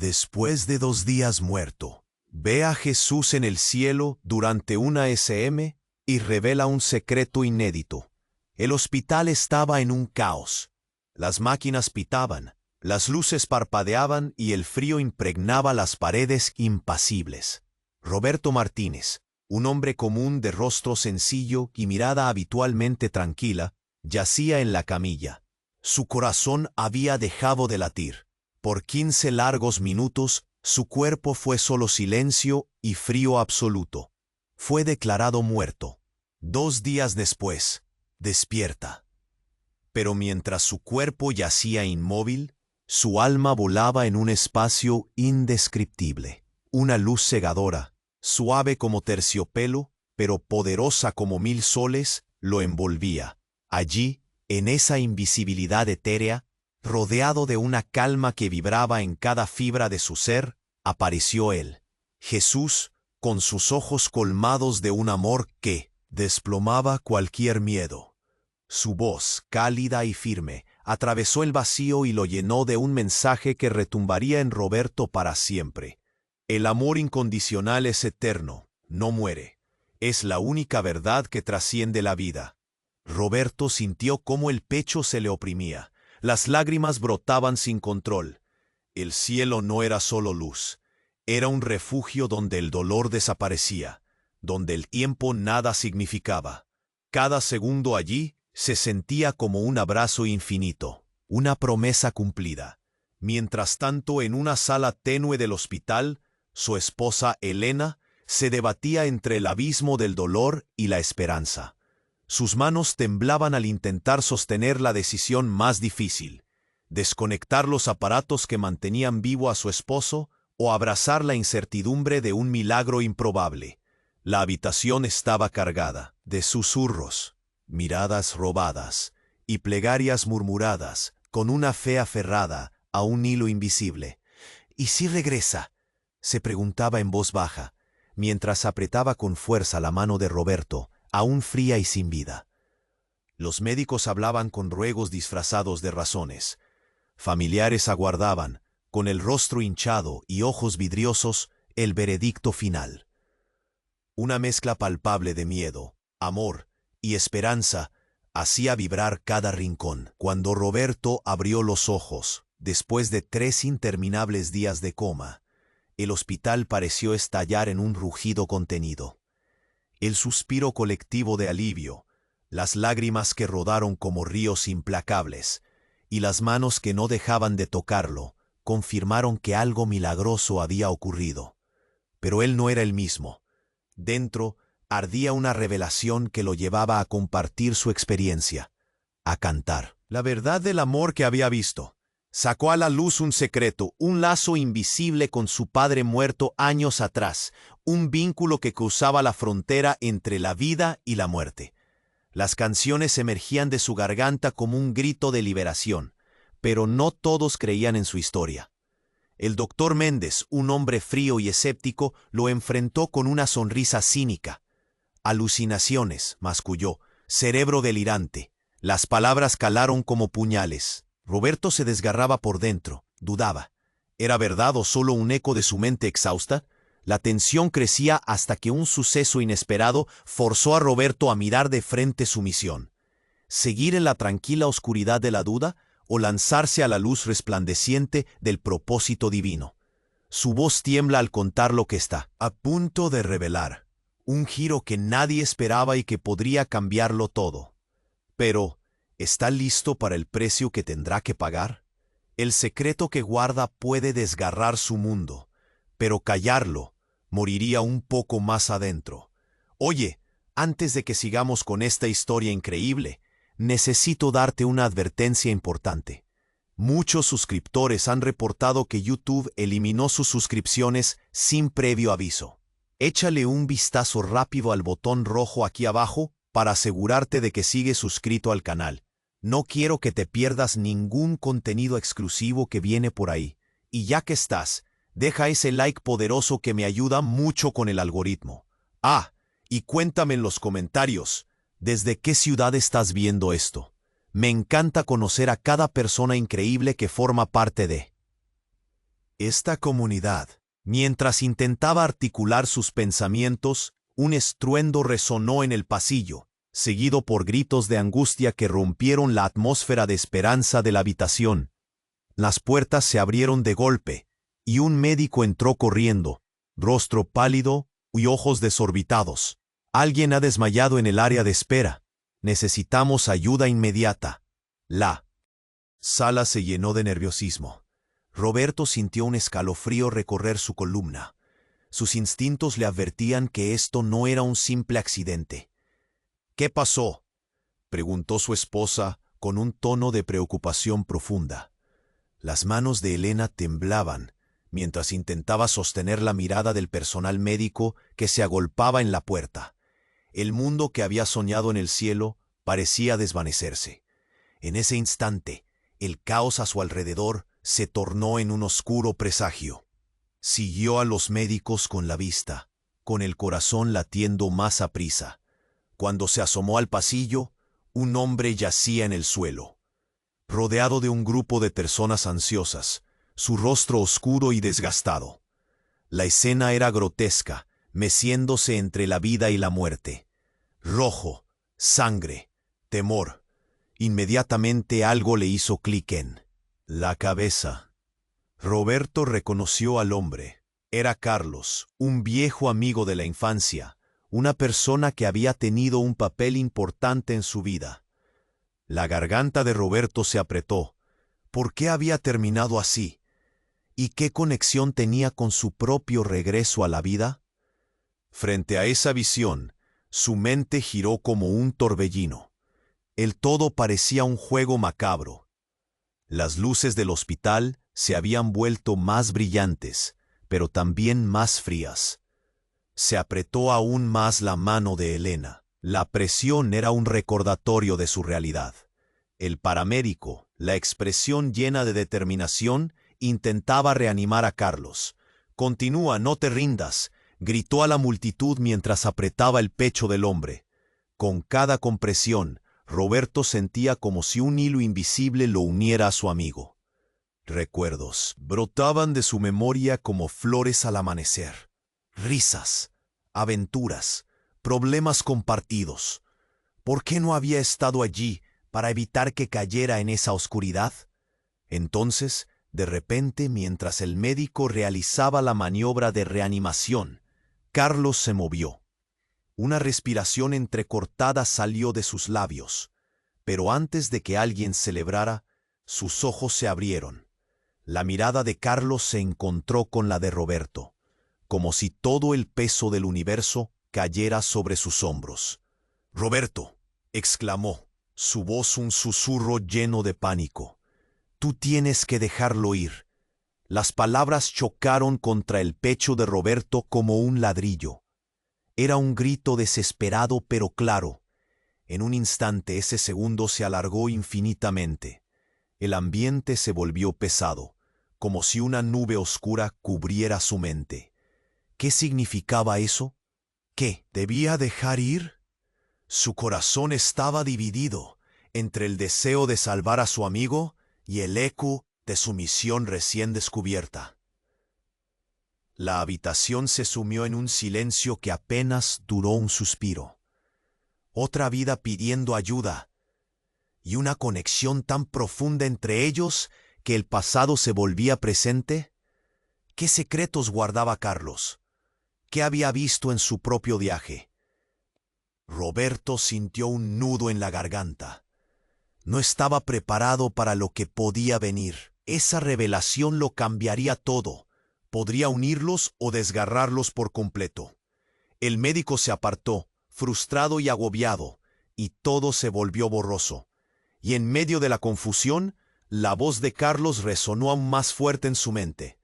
Después de 2 días muerto, ve a Jesús en el cielo durante una SM y revela un secreto inédito. El hospital estaba en un caos. Las máquinas pitaban, las luces parpadeaban y el frío impregnaba las paredes impasibles. Roberto Martínez, un hombre común de rostro sencillo y mirada habitualmente tranquila, yacía en la camilla. Su corazón había dejado de latir. Por 15 largos minutos, su cuerpo fue solo silencio y frío absoluto. Fue declarado muerto. 2 días después, despierta. Pero mientras su cuerpo yacía inmóvil, su alma volaba en un espacio indescriptible. Una luz cegadora, suave como terciopelo, pero poderosa como 1000 soles, lo envolvía. Allí, en esa invisibilidad etérea, rodeado de una calma que vibraba en cada fibra de su ser, apareció él, Jesús, con sus ojos colmados de un amor que desplomaba cualquier miedo. Su voz, cálida y firme, atravesó el vacío y lo llenó de un mensaje que retumbaría en Roberto para siempre. El amor incondicional es eterno, no muere. Es la única verdad que trasciende la vida. Roberto sintió cómo el pecho se le oprimía. Las lágrimas brotaban sin control. El cielo no era solo luz. Era un refugio donde el dolor desaparecía, donde el tiempo nada significaba. Cada segundo allí se sentía como un abrazo infinito, una promesa cumplida. Mientras tanto, en una sala tenue del hospital, su esposa Elena se debatía entre el abismo del dolor y la esperanza. Sus manos temblaban al intentar sostener la decisión más difícil: desconectar los aparatos que mantenían vivo a su esposo o abrazar la incertidumbre de un milagro improbable. La habitación estaba cargada de susurros, miradas robadas y plegarias murmuradas con una fe aferrada a un hilo invisible. ¿Y si regresa?, se preguntaba en voz baja, mientras apretaba con fuerza la mano de Roberto, aún fría y sin vida. Los médicos hablaban con ruegos disfrazados de razones. Familiares aguardaban, con el rostro hinchado y ojos vidriosos, el veredicto final. Una mezcla palpable de miedo, amor y esperanza hacía vibrar cada rincón. Cuando Roberto abrió los ojos, después de 3 interminables días de coma, el hospital pareció estallar en un rugido contenido. El suspiro colectivo de alivio, las lágrimas que rodaron como ríos implacables, y las manos que no dejaban de tocarlo, confirmaron que algo milagroso había ocurrido. Pero él no era el mismo. Dentro ardía una revelación que lo llevaba a compartir su experiencia, a cantar la verdad del amor que había visto. Sacó a la luz un secreto, un lazo invisible con su padre muerto años atrás, un vínculo que cruzaba la frontera entre la vida y la muerte. Las canciones emergían de su garganta como un grito de liberación, pero no todos creían en su historia. El doctor Méndez, un hombre frío y escéptico, lo enfrentó con una sonrisa cínica. Alucinaciones, masculló, cerebro delirante. Las palabras calaron como puñales. Roberto se desgarraba por dentro, dudaba. ¿Era verdad o solo un eco de su mente exhausta? La tensión crecía hasta que un suceso inesperado forzó a Roberto a mirar de frente su misión. ¿Seguir en la tranquila oscuridad de la duda o lanzarse a la luz resplandeciente del propósito divino? Su voz tiembla al contar lo que está a punto de revelar. Un giro que nadie esperaba y que podría cambiarlo todo. Pero ¿está listo para el precio que tendrá que pagar? El secreto que guarda puede desgarrar su mundo, pero callarlo moriría un poco más adentro. Oye, antes de que sigamos con esta historia increíble, necesito darte una advertencia importante. Muchos suscriptores han reportado que YouTube eliminó sus suscripciones sin previo aviso. Échale un vistazo rápido al botón rojo aquí abajo para asegurarte de que sigues suscrito al canal. No quiero que te pierdas ningún contenido exclusivo que viene por ahí. Y ya que estás, deja ese like poderoso que me ayuda mucho con el algoritmo. Ah, y cuéntame en los comentarios, ¿desde qué ciudad estás viendo esto? Me encanta conocer a cada persona increíble que forma parte de esta comunidad. Mientras intentaba articular sus pensamientos, un estruendo resonó en el pasillo, seguido por gritos de angustia que rompieron la atmósfera de esperanza de la habitación. Las puertas se abrieron de golpe, y un médico entró corriendo, rostro pálido y ojos desorbitados. Alguien ha desmayado en el área de espera. Necesitamos ayuda inmediata. La sala se llenó de nerviosismo. Roberto sintió un escalofrío recorrer su columna. Sus instintos le advertían que esto no era un simple accidente. ¿Qué pasó?, preguntó su esposa con un tono de preocupación profunda. Las manos de Elena temblaban mientras intentaba sostener la mirada del personal médico que se agolpaba en la puerta. El mundo que había soñado en el cielo parecía desvanecerse. En ese instante, el caos a su alrededor se tornó en un oscuro presagio. Siguió a los médicos con la vista, con el corazón latiendo más aprisa. Cuando se asomó al pasillo, un hombre yacía en el suelo, rodeado de un grupo de personas ansiosas, su rostro oscuro y desgastado. La escena era grotesca, meciéndose entre la vida y la muerte. Rojo, sangre, temor. Inmediatamente algo le hizo clic en la cabeza. Roberto reconoció al hombre. Era Carlos, un viejo amigo de la infancia, una persona que había tenido un papel importante en su vida. La garganta de Roberto se apretó. ¿Por qué había terminado así? ¿Y qué conexión tenía con su propio regreso a la vida? Frente a esa visión, su mente giró como un torbellino. El todo parecía un juego macabro. Las luces del hospital se habían vuelto más brillantes, pero también más frías. Se apretó aún más la mano de Elena. La presión era un recordatorio de su realidad. El paramédico, la expresión llena de determinación, intentaba reanimar a Carlos. «Continúa, no te rindas», gritó a la multitud mientras apretaba el pecho del hombre. Con cada compresión, Roberto sentía como si un hilo invisible lo uniera a su amigo. Recuerdos brotaban de su memoria como flores al amanecer. Risas, aventuras, problemas compartidos. ¿Por qué no había estado allí para evitar que cayera en esa oscuridad? Entonces, de repente, mientras el médico realizaba la maniobra de reanimación, Carlos se movió. Una respiración entrecortada salió de sus labios, pero antes de que alguien celebrara, sus ojos se abrieron. La mirada de Carlos se encontró con la de Roberto, como si todo el peso del universo cayera sobre sus hombros. «Roberto», exclamó, su voz un susurro lleno de pánico. «Tú tienes que dejarlo ir». Las palabras chocaron contra el pecho de Roberto como un ladrillo. Era un grito desesperado pero claro. En un instante ese segundo se alargó infinitamente. El ambiente se volvió pesado, como si una nube oscura cubriera su mente. ¿Qué significaba eso? ¿Qué debía dejar ir? Su corazón estaba dividido entre el deseo de salvar a su amigo y el eco de su misión recién descubierta. La habitación se sumió en un silencio que apenas duró un suspiro. Otra vida pidiendo ayuda, y una conexión tan profunda entre ellos que el pasado se volvía presente. ¿Qué secretos guardaba Carlos? ¿Qué había visto en su propio viaje? Roberto sintió un nudo en la garganta. No estaba preparado para lo que podía venir. Esa revelación lo cambiaría todo. Podría unirlos o desgarrarlos por completo. El médico se apartó, frustrado y agobiado, y todo se volvió borroso. Y en medio de la confusión, la voz de Carlos resonó aún más fuerte en su mente.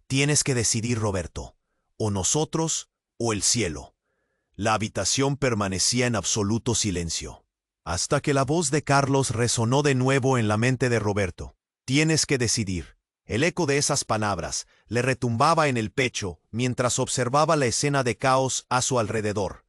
«Tienes que decidir, Roberto, o nosotros o el cielo». La habitación permanecía en absoluto silencio, hasta que la voz de Carlos resonó de nuevo en la mente de Roberto. «Tienes que decidir». El eco de esas palabras le retumbaba en el pecho mientras observaba la escena de caos a su alrededor.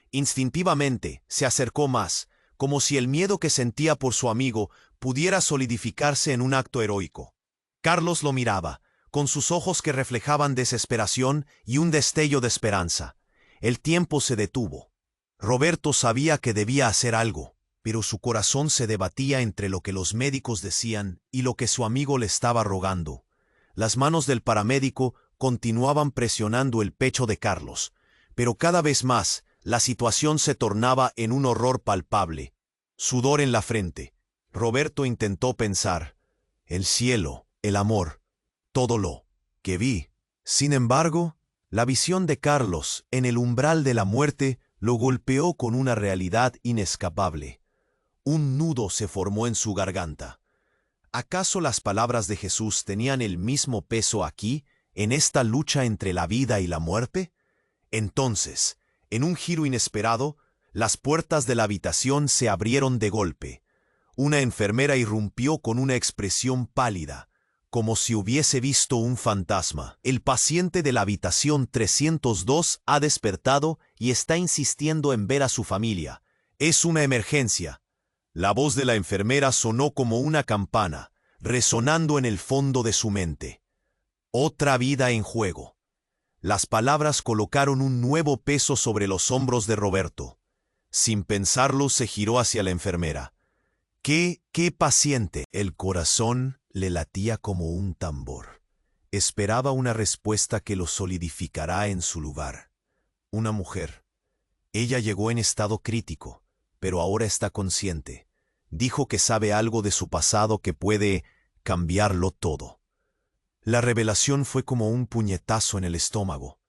Instintivamente se acercó más, como si el miedo que sentía por su amigo pudiera solidificarse en un acto heroico. Carlos lo miraba, con sus ojos que reflejaban desesperación y un destello de esperanza. El tiempo se detuvo. Roberto sabía que debía hacer algo, pero su corazón se debatía entre lo que los médicos decían y lo que su amigo le estaba rogando. Las manos del paramédico continuaban presionando el pecho de Carlos, pero cada vez más la situación se tornaba en un horror palpable. Sudor en la frente. Roberto intentó pensar. El cielo, el amor, todo lo que vi. Sin embargo, la visión de Carlos en el umbral de la muerte lo golpeó con una realidad inescapable. Un nudo se formó en su garganta. ¿Acaso las palabras de Jesús tenían el mismo peso aquí, en esta lucha entre la vida y la muerte? Entonces, en un giro inesperado, las puertas de la habitación se abrieron de golpe. Una enfermera irrumpió con una expresión pálida, como si hubiese visto un fantasma. El paciente de la habitación 302 ha despertado y está insistiendo en ver a su familia. Es una emergencia. La voz de la enfermera sonó como una campana, resonando en el fondo de su mente. Otra vida en juego. Las palabras colocaron un nuevo peso sobre los hombros de Roberto. Sin pensarlo, se giró hacia la enfermera. ¡Qué paciente! El corazón le latía como un tambor. Esperaba una respuesta que lo solidificará en su lugar. Una mujer. Ella llegó en estado crítico, pero ahora está consciente. Dijo que sabe algo de su pasado que puede cambiarlo todo. La revelación fue como un puñetazo en el estómago.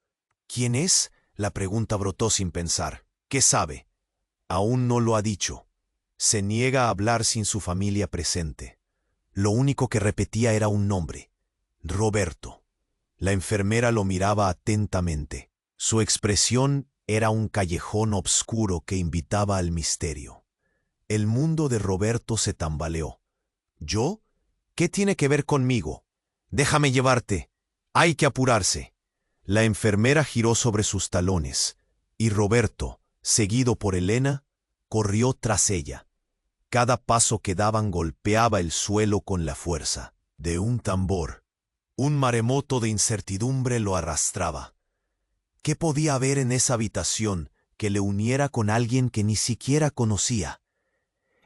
¿Quién es? La pregunta brotó sin pensar. ¿Qué sabe? Aún no lo ha dicho. Se niega a hablar sin su familia presente. Lo único que repetía era un nombre. Roberto. La enfermera lo miraba atentamente. Su expresión era un callejón oscuro que invitaba al misterio. El mundo de Roberto se tambaleó. ¿Yo? ¿Qué tiene que ver conmigo? Déjame llevarte. Hay que apurarse. La enfermera giró sobre sus talones, y Roberto, seguido por Elena, corrió tras ella. Cada paso que daban golpeaba el suelo con la fuerza de un tambor. Un maremoto de incertidumbre lo arrastraba. ¿Qué podía haber en esa habitación que le uniera con alguien que ni siquiera conocía?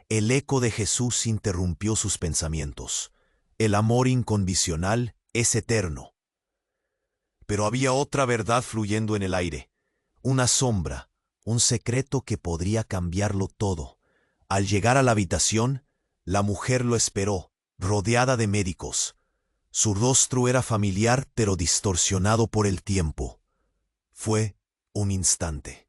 El eco de Jesús interrumpió sus pensamientos. El amor incondicional es eterno. Pero había otra verdad fluyendo en el aire. Una sombra, un secreto que podría cambiarlo todo. Al llegar a la habitación, la mujer lo esperó, rodeada de médicos. Su rostro era familiar pero distorsionado por el tiempo. Fue un instante.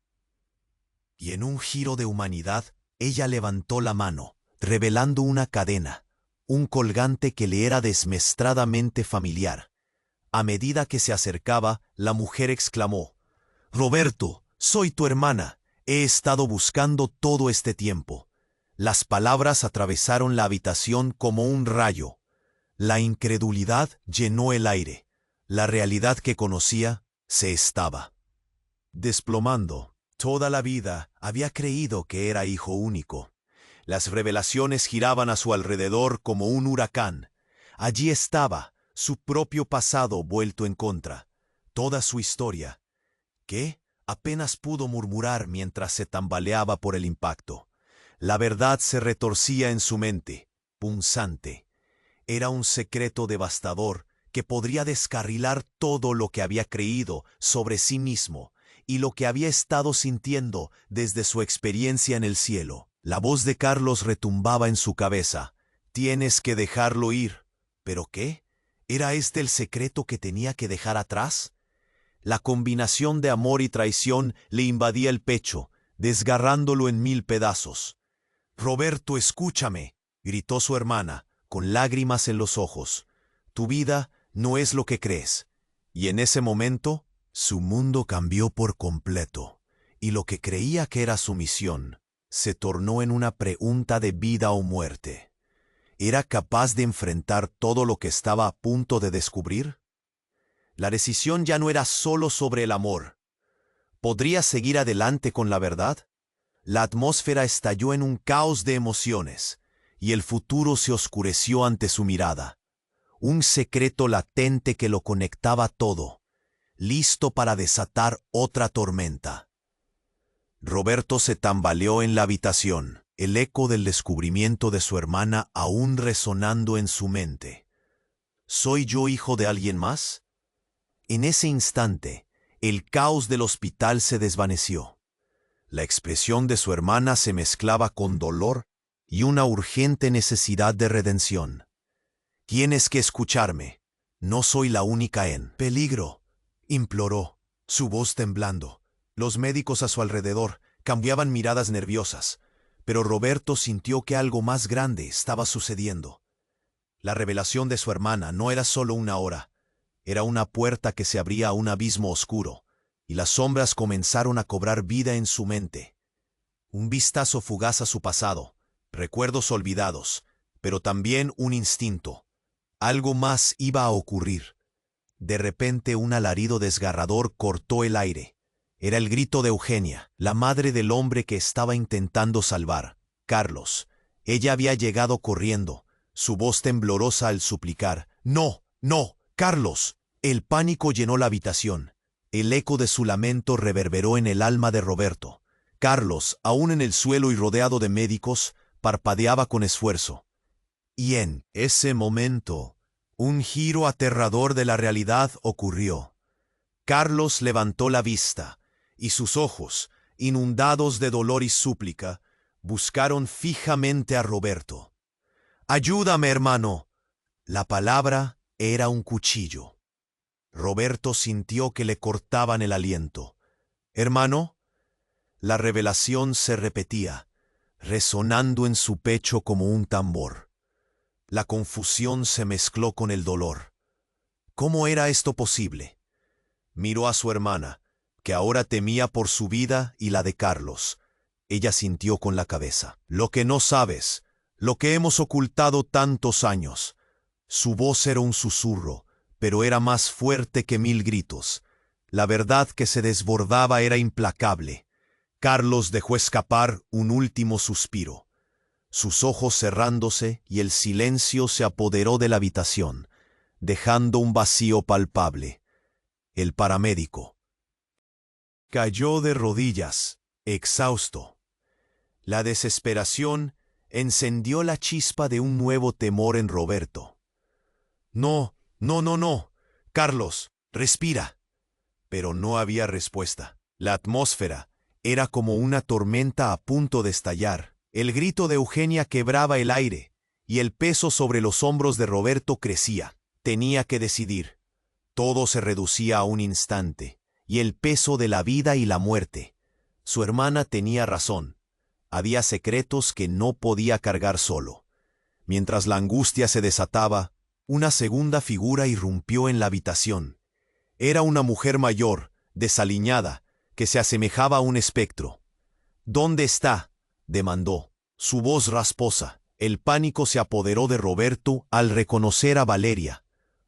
Y en un giro de humanidad, ella levantó la mano, revelando una cadena, un colgante que le era desmestradamente familiar. A medida que se acercaba, la mujer exclamó: «Roberto, soy tu hermana. He estado buscando todo este tiempo». Las palabras atravesaron la habitación como un rayo. La incredulidad llenó el aire. La realidad que conocía se estaba desplomando. Toda la vida había creído que era hijo único. Las revelaciones giraban a su alrededor como un huracán. Allí estaba, su propio pasado vuelto en contra, toda su historia, que apenas pudo murmurar mientras se tambaleaba por el impacto. La verdad se retorcía en su mente, punzante. Era un secreto devastador que podría descarrilar todo lo que había creído sobre sí mismo y lo que había estado sintiendo desde su experiencia en el cielo. La voz de Carlos retumbaba en su cabeza. «Tienes que dejarlo ir». ¿Pero qué? ¿Era este el secreto que tenía que dejar atrás? La combinación de amor y traición le invadía el pecho, desgarrándolo en 1000 pedazos. «Roberto, escúchame», gritó su hermana, con lágrimas en los ojos. «Tu vida no es lo que crees». Y en ese momento, su mundo cambió por completo, y lo que creía que era su misión se tornó en una pregunta de vida o muerte. ¿Era capaz de enfrentar todo lo que estaba a punto de descubrir? La decisión ya no era solo sobre el amor. ¿Podría seguir adelante con la verdad? La atmósfera estalló en un caos de emociones, y el futuro se oscureció ante su mirada. un secreto latente que lo conectaba todo, listo para desatar otra tormenta. Roberto se tambaleó en la habitación, el eco del descubrimiento de su hermana aún resonando en su mente. ¿Soy yo hijo de alguien más? En ese instante, el caos del hospital se desvaneció. La expresión de su hermana se mezclaba con dolor y una urgente necesidad de redención. Tienes que escucharme. No soy la única en peligro, imploró, su voz temblando. Los médicos a su alrededor cambiaban miradas nerviosas, pero Roberto sintió que algo más grande estaba sucediendo. La revelación de su hermana no era solo una hora, era una puerta que se abría a un abismo oscuro, y las sombras comenzaron a cobrar vida en su mente. Un vistazo fugaz a su pasado, recuerdos olvidados, pero también un instinto. Algo más iba a ocurrir. De repente un alarido desgarrador cortó el aire. Era el grito de Eugenia, la madre del hombre que estaba intentando salvar, Carlos. Ella había llegado corriendo, su voz temblorosa al suplicar. «¡No, no, Carlos!». El pánico llenó la habitación. El eco de su lamento reverberó en el alma de Roberto. Carlos, aún en el suelo y rodeado de médicos, parpadeaba con esfuerzo. Y en ese momento, un giro aterrador de la realidad ocurrió. Carlos levantó la vista, y sus ojos, inundados de dolor y súplica, buscaron fijamente a Roberto. «¡Ayúdame, hermano!». La palabra era un cuchillo. Roberto sintió que le cortaban el aliento. «¿Hermano?». La revelación se repetía, resonando en su pecho como un tambor. La confusión se mezcló con el dolor. ¿Cómo era esto posible? Miró a su hermana, que ahora temía por su vida y la de Carlos. Ella sintió con la cabeza. «Lo que no sabes, lo que hemos ocultado tantos años». Su voz era un susurro, pero era más fuerte que 1000 gritos. La verdad que se desbordaba era implacable. Carlos dejó escapar un último suspiro. Sus ojos cerrándose y el silencio se apoderó de la habitación, dejando un vacío palpable. El paramédico cayó de rodillas, exhausto. La desesperación encendió la chispa de un nuevo temor en Roberto. «No, no, no, no. Carlos, respira». Pero no había respuesta. La atmósfera era como una tormenta a punto de estallar. El grito de Eugenia quebraba el aire, y el peso sobre los hombros de Roberto crecía. Tenía que decidir. Todo se reducía a un instante, y el peso de la vida y la muerte. Su hermana tenía razón. Había secretos que no podía cargar solo. Mientras la angustia se desataba, una segunda figura irrumpió en la habitación. Era una mujer mayor, desaliñada, que se asemejaba a un espectro. «¿Dónde está?», demandó, su voz rasposa. El pánico se apoderó de Roberto al reconocer a Valeria,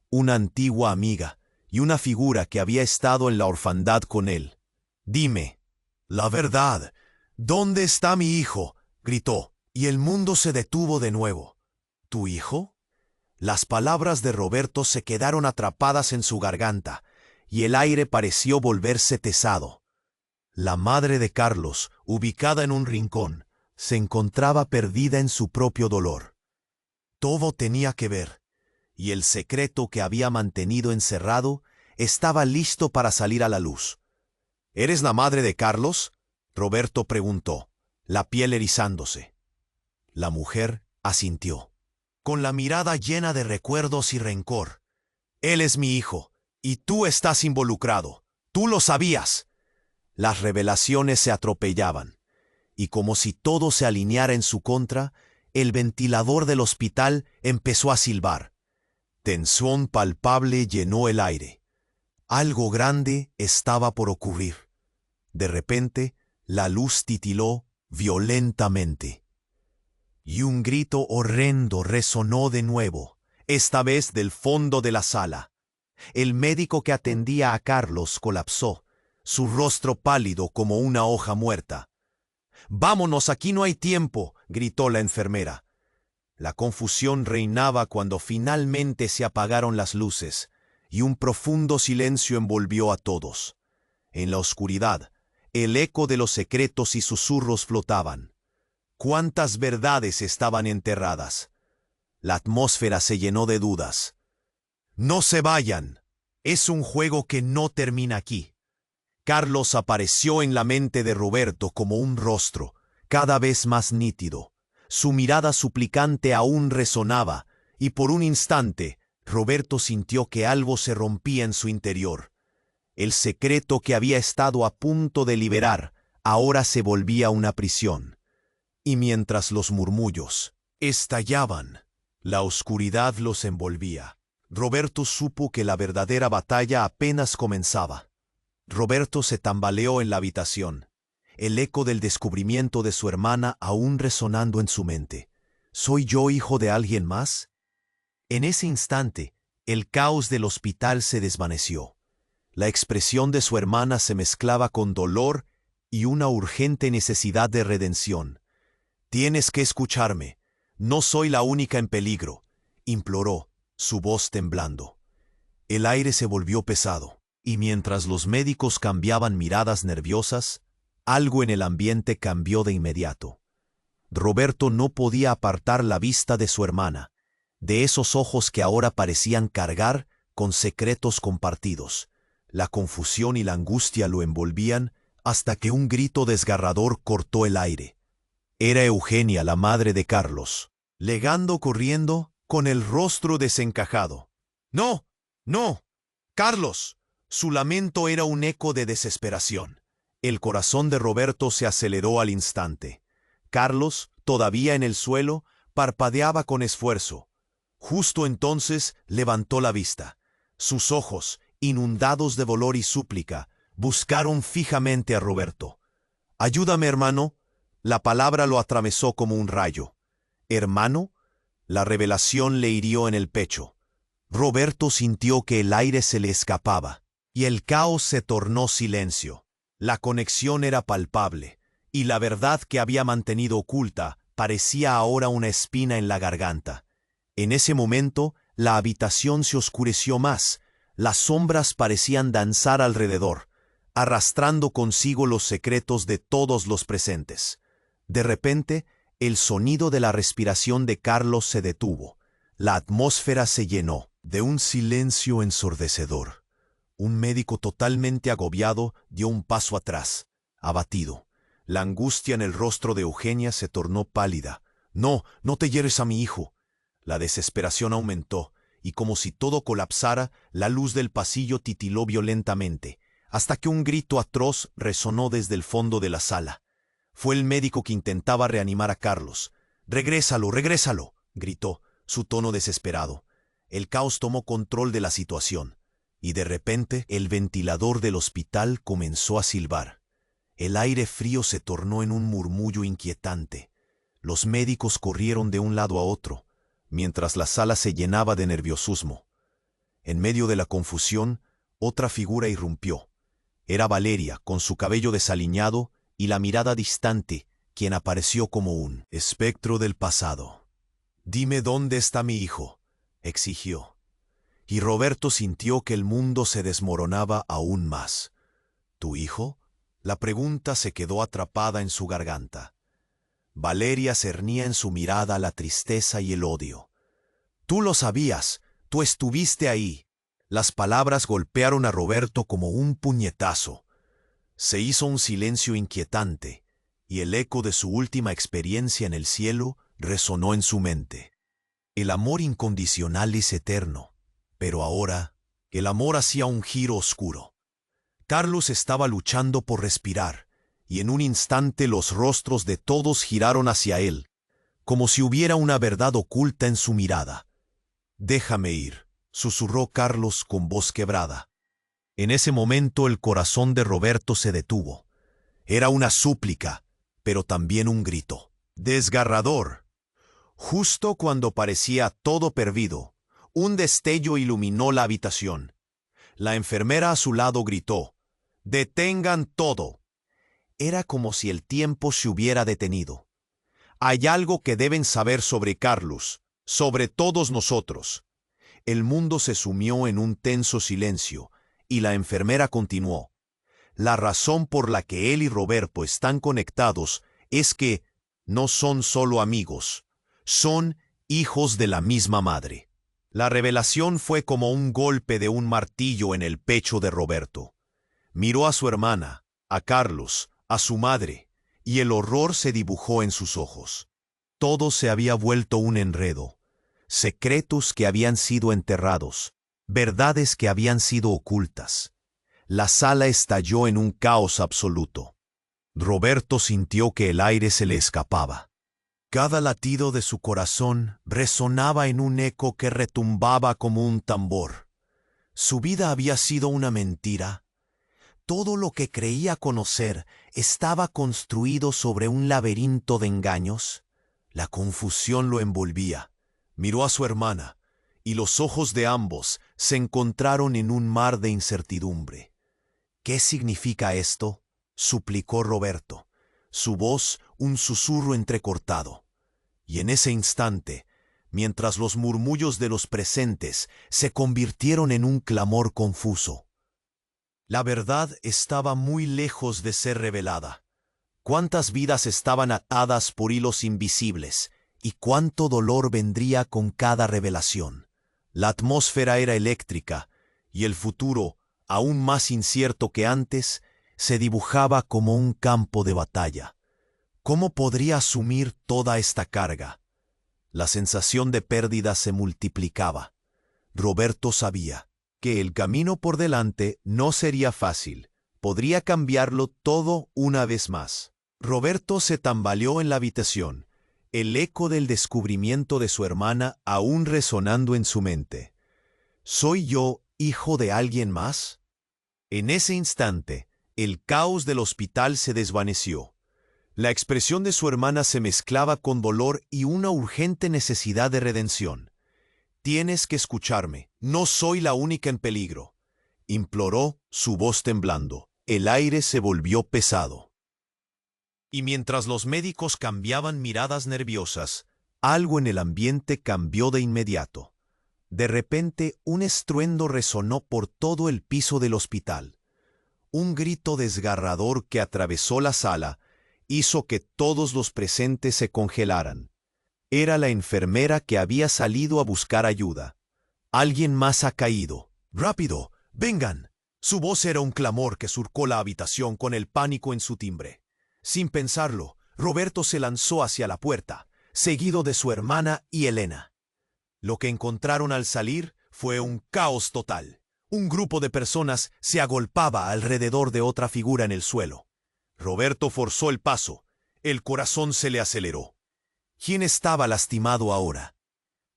una antigua amiga y una figura que había estado en la orfandad con él. «Dime la verdad. ¿Dónde está mi hijo?», gritó, y el mundo se detuvo de nuevo. «¿Tu hijo?». Las palabras de Roberto se quedaron atrapadas en su garganta, y el aire pareció volverse pesado. La madre de Carlos, ubicada en un rincón, se encontraba perdida en su propio dolor. Todo tenía que ver, y el secreto que había mantenido encerrado estaba listo para salir a la luz. «¿Eres la madre de Carlos?», Roberto preguntó, la piel erizándose. La mujer asintió, con la mirada llena de recuerdos y rencor. «Él es mi hijo, y tú estás involucrado. Tú lo sabías». Las revelaciones se atropellaban, y como si todo se alineara en su contra, el ventilador del hospital empezó a silbar. Tensión palpable llenó el aire. Algo grande estaba por ocurrir. De repente, la luz titiló violentamente. Y un grito horrendo resonó de nuevo, esta vez del fondo de la sala. El médico que atendía a Carlos colapsó, su rostro pálido como una hoja muerta. «Vámonos, aquí no hay tiempo», gritó la enfermera. La confusión reinaba cuando finalmente se apagaron las luces, y un profundo silencio envolvió a todos. En la oscuridad, el eco de los secretos y susurros flotaban. ¿Cuántas verdades estaban enterradas? La atmósfera se llenó de dudas. «No se vayan. Es un juego que no termina aquí». Carlos apareció en la mente de Roberto como un rostro, cada vez más nítido. Su mirada suplicante aún resonaba, y por un instante, Roberto sintió que algo se rompía en su interior. El secreto que había estado a punto de liberar, ahora se volvía una prisión. Y mientras los murmullos estallaban, la oscuridad los envolvía. Roberto supo que la verdadera batalla apenas comenzaba. Roberto se tambaleó en la habitación, el eco del descubrimiento de su hermana aún resonando en su mente. ¿Soy yo hijo de alguien más? En ese instante, el caos del hospital se desvaneció. La expresión de su hermana se mezclaba con dolor y una urgente necesidad de redención. «Tienes que escucharme. No soy la única en peligro», imploró, su voz temblando. El aire se volvió pesado, y mientras los médicos cambiaban miradas nerviosas, algo en el ambiente cambió de inmediato. Roberto no podía apartar la vista de su hermana, de esos ojos que ahora parecían cargar con secretos compartidos. La confusión y la angustia lo envolvían hasta que un grito desgarrador cortó el aire. Era Eugenia, la madre de Carlos, llegando corriendo con el rostro desencajado. «¡No! ¡No! ¡Carlos!». Su lamento era un eco de desesperación. El corazón de Roberto se aceleró al instante. Carlos, todavía en el suelo, parpadeaba con esfuerzo. Justo entonces levantó la vista. Sus ojos, inundados de dolor y súplica, buscaron fijamente a Roberto. «Ayúdame, hermano». La palabra lo atravesó como un rayo. «¿Hermano?». La revelación le hirió en el pecho. Roberto sintió que el aire se le escapaba, y el caos se tornó silencio. La conexión era palpable, y la verdad que había mantenido oculta parecía ahora una espina en la garganta. En ese momento, la habitación se oscureció más. Las sombras parecían danzar alrededor, arrastrando consigo los secretos de todos los presentes. De repente, el sonido de la respiración de Carlos se detuvo. La atmósfera se llenó de un silencio ensordecedor. Un médico totalmente agobiado dio un paso atrás, abatido. La angustia en el rostro de Eugenia se tornó pálida. «No, no te lleves a mi hijo». La desesperación aumentó, y como si todo colapsara, la luz del pasillo titiló violentamente, hasta que un grito atroz resonó desde el fondo de la sala. Fue el médico que intentaba reanimar a Carlos. «¡Regrésalo, regrésalo!», gritó, su tono desesperado. El caos tomó control de la situación, y de repente el ventilador del hospital comenzó a silbar. El aire frío se tornó en un murmullo inquietante. Los médicos corrieron de un lado a otro, mientras la sala se llenaba de nerviosismo. En medio de la confusión, otra figura irrumpió. Era Valeria, con su cabello desaliñado y la mirada distante, quien apareció como un espectro del pasado. «Dime dónde está mi hijo», exigió. Y Roberto sintió que el mundo se desmoronaba aún más. «¿Tu hijo?». La pregunta se quedó atrapada en su garganta. Valeria cernía en su mirada la tristeza y el odio. «Tú lo sabías, tú estuviste ahí». Las palabras golpearon a Roberto como un puñetazo. Se hizo un silencio inquietante, y el eco de su última experiencia en el cielo resonó en su mente. El amor incondicional es eterno, pero ahora el amor hacía un giro oscuro. Carlos estaba luchando por respirar, y en un instante los rostros de todos giraron hacia él, como si hubiera una verdad oculta en su mirada. «Déjame ir», susurró Carlos con voz quebrada. En ese momento el corazón de Roberto se detuvo. Era una súplica, pero también un grito desgarrador. Justo cuando parecía todo perdido, un destello iluminó la habitación. La enfermera a su lado gritó: «¡Detengan todo!». Era como si el tiempo se hubiera detenido. Hay algo que deben saber sobre Carlos, sobre todos nosotros. El mundo se sumió en un tenso silencio, y la enfermera continuó. La razón por la que él y Roberto están conectados es que no son solo amigos, son hijos de la misma madre. La revelación fue como un golpe de un martillo en el pecho de Roberto. Miró a su hermana, a Carlos, a su madre, y el horror se dibujó en sus ojos. Todo se había vuelto un enredo. Secretos que habían sido enterrados, verdades que habían sido ocultas. La sala estalló en un caos absoluto. Roberto sintió que el aire se le escapaba. Cada latido de su corazón resonaba en un eco que retumbaba como un tambor. Su vida había sido una mentira. Todo lo que creía conocer estaba construido sobre un laberinto de engaños. La confusión lo envolvía. Miró a su hermana, y los ojos de ambos se encontraron en un mar de incertidumbre. ¿Qué significa esto?, suplicó Roberto, su voz un susurro entrecortado. Y en ese instante, mientras los murmullos de los presentes se convirtieron en un clamor confuso, la verdad estaba muy lejos de ser revelada. Cuántas vidas estaban atadas por hilos invisibles, y cuánto dolor vendría con cada revelación. La atmósfera era eléctrica, y el futuro, aún más incierto que antes, se dibujaba como un campo de batalla. ¿Cómo podría asumir toda esta carga? La sensación de pérdida se multiplicaba. Roberto sabía que el camino por delante no sería fácil. Podría cambiarlo todo una vez más. Roberto se tambaleó en la habitación, el eco del descubrimiento de su hermana aún resonando en su mente. ¿Soy yo hijo de alguien más? En ese instante, el caos del hospital se desvaneció. La expresión de su hermana se mezclaba con dolor y una urgente necesidad de redención. «Tienes que escucharme, no soy la única en peligro», imploró, su voz temblando. El aire se volvió pesado. Y mientras los médicos cambiaban miradas nerviosas, algo en el ambiente cambió de inmediato. De repente, un estruendo resonó por todo el piso del hospital. Un grito desgarrador que atravesó la sala hizo que todos los presentes se congelaran. Era la enfermera que había salido a buscar ayuda. «Alguien más ha caído. ¡Rápido! ¡Vengan!». Su voz era un clamor que surcó la habitación con el pánico en su timbre. Sin pensarlo, Roberto se lanzó hacia la puerta, seguido de su hermana y Elena. Lo que encontraron al salir fue un caos total. Un grupo de personas se agolpaba alrededor de otra figura en el suelo. Roberto forzó el paso. El corazón se le aceleró. ¿Quién estaba lastimado ahora?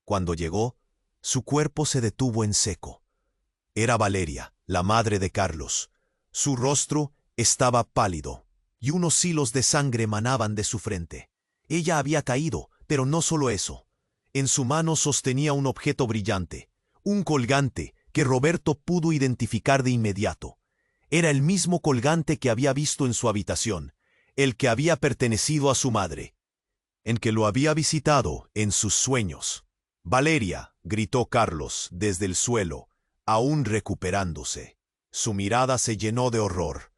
Cuando llegó, su cuerpo se detuvo en seco. Era Valeria, la madre de Carlos. Su rostro estaba pálido, y unos hilos de sangre emanaban de su frente. Ella había caído, pero no solo eso. En su mano sostenía un objeto brillante, un colgante que Roberto pudo identificar de inmediato. Era el mismo colgante que había visto en su habitación, el que había pertenecido a su madre, en que lo había visitado en sus sueños. «Valeria», gritó Carlos desde el suelo, aún recuperándose. Su mirada se llenó de horror.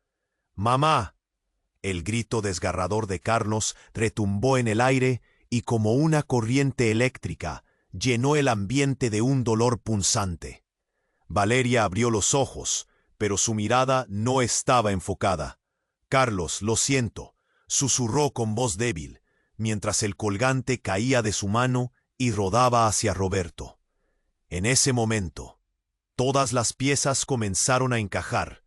«¡Mamá!». El grito desgarrador de Carlos retumbó en el aire y como una corriente eléctrica llenó el ambiente de un dolor punzante. Valeria abrió los ojos, pero su mirada no estaba enfocada. «Carlos, lo siento», susurró con voz débil, mientras el colgante caía de su mano y rodaba hacia Roberto. En ese momento, todas las piezas comenzaron a encajar,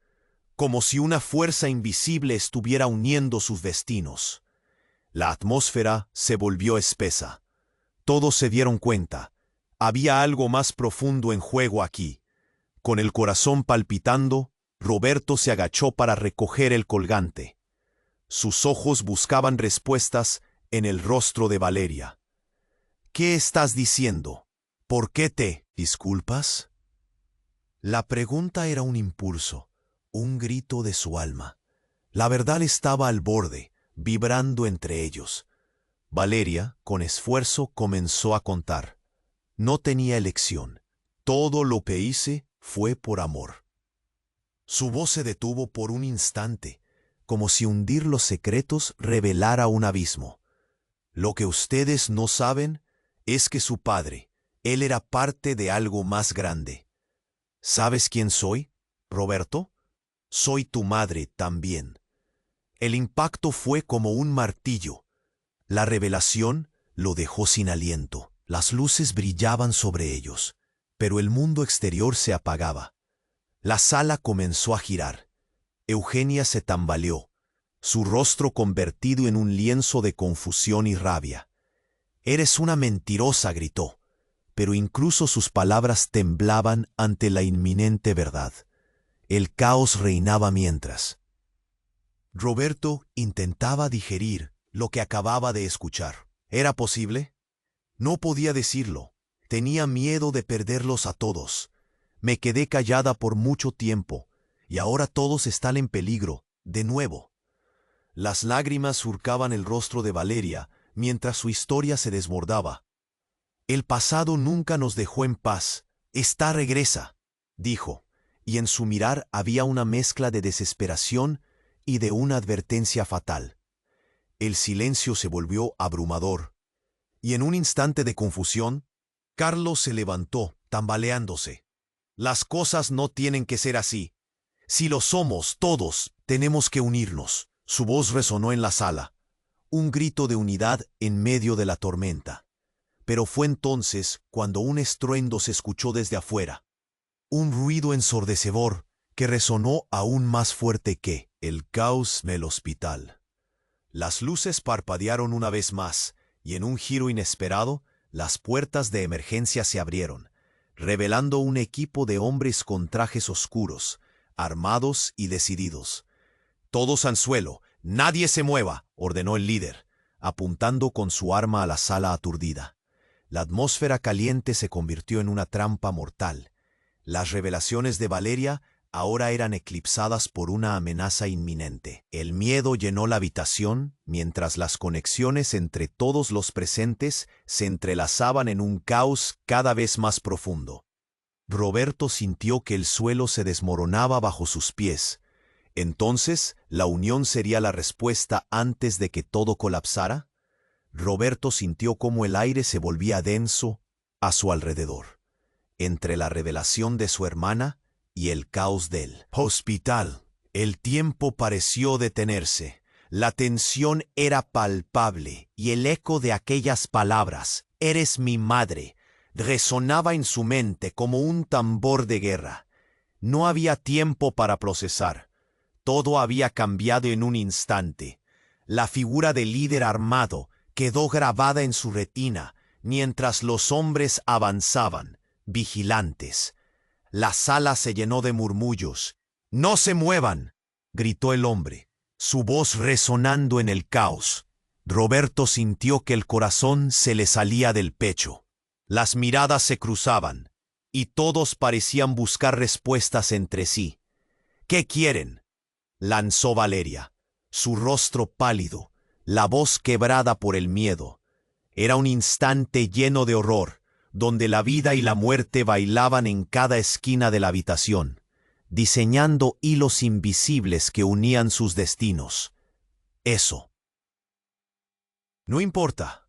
como si una fuerza invisible estuviera uniendo sus destinos. La atmósfera se volvió espesa. Todos se dieron cuenta. Había algo más profundo en juego aquí. Con el corazón palpitando, Roberto se agachó para recoger el colgante. Sus ojos buscaban respuestas en el rostro de Valeria. «¿Qué estás diciendo? ¿Por qué te disculpas?». La pregunta era un impulso, un grito de su alma. La verdad estaba al borde, vibrando entre ellos. Valeria, con esfuerzo, comenzó a contar. No tenía elección. Todo lo que hice fue por amor. Su voz se detuvo por un instante, como si hundir los secretos revelara un abismo. Lo que ustedes no saben es que su padre, él era parte de algo más grande. ¿Sabes quién soy, Roberto? Soy tu madre también. El impacto fue como un martillo. La revelación lo dejó sin aliento. Las luces brillaban sobre ellos, pero el mundo exterior se apagaba. La sala comenzó a girar. Eugenia se tambaleó, su rostro convertido en un lienzo de confusión y rabia. «Eres una mentirosa», gritó, pero incluso sus palabras temblaban ante la inminente verdad. El caos reinaba mientras. Roberto intentaba digerir lo que acababa de escuchar. ¿Era posible? No podía decirlo. Tenía miedo de perderlos a todos. Me quedé callada por mucho tiempo, y ahora todos están en peligro, de nuevo. Las lágrimas surcaban el rostro de Valeria, mientras su historia se desbordaba. «El pasado nunca nos dejó en paz. Esta regresa», dijo, y en su mirar había una mezcla de desesperación y de una advertencia fatal. El silencio se volvió abrumador, y en un instante de confusión, Carlos se levantó, tambaleándose. «Las cosas no tienen que ser así. Si lo somos todos, tenemos que unirnos». Su voz resonó en la sala, un grito de unidad en medio de la tormenta. Pero fue entonces cuando un estruendo se escuchó desde afuera. Un ruido ensordecedor que resonó aún más fuerte que el caos del hospital. Las luces parpadearon una vez más, y en un giro inesperado, las puertas de emergencia se abrieron, revelando un equipo de hombres con trajes oscuros, armados y decididos. «Todos al suelo, nadie se mueva», ordenó el líder, apuntando con su arma a la sala aturdida. La atmósfera caliente se convirtió en una trampa mortal. Las revelaciones de Valeria ahora eran eclipsadas por una amenaza inminente. El miedo llenó la habitación, mientras las conexiones entre todos los presentes se entrelazaban en un caos cada vez más profundo. Roberto sintió que el suelo se desmoronaba bajo sus pies. ¿Entonces la unión sería la respuesta antes de que todo colapsara? Roberto sintió cómo el aire se volvía denso a su alrededor, entre la revelación de su hermana y el caos del hospital. El tiempo pareció detenerse. La tensión era palpable y el eco de aquellas palabras, «Eres mi madre», resonaba en su mente como un tambor de guerra. No había tiempo para procesar. Todo había cambiado en un instante. La figura del líder armado quedó grabada en su retina mientras los hombres avanzaban, vigilantes. La sala se llenó de murmullos. «¡No se muevan!», gritó el hombre, su voz resonando en el caos. Roberto sintió que el corazón se le salía del pecho. Las miradas se cruzaban, y todos parecían buscar respuestas entre sí. «¿Qué quieren?», lanzó Valeria, su rostro pálido, la voz quebrada por el miedo. Era un instante lleno de horror, donde la vida y la muerte bailaban en cada esquina de la habitación, diseñando hilos invisibles que unían sus destinos. «Eso». «No importa»,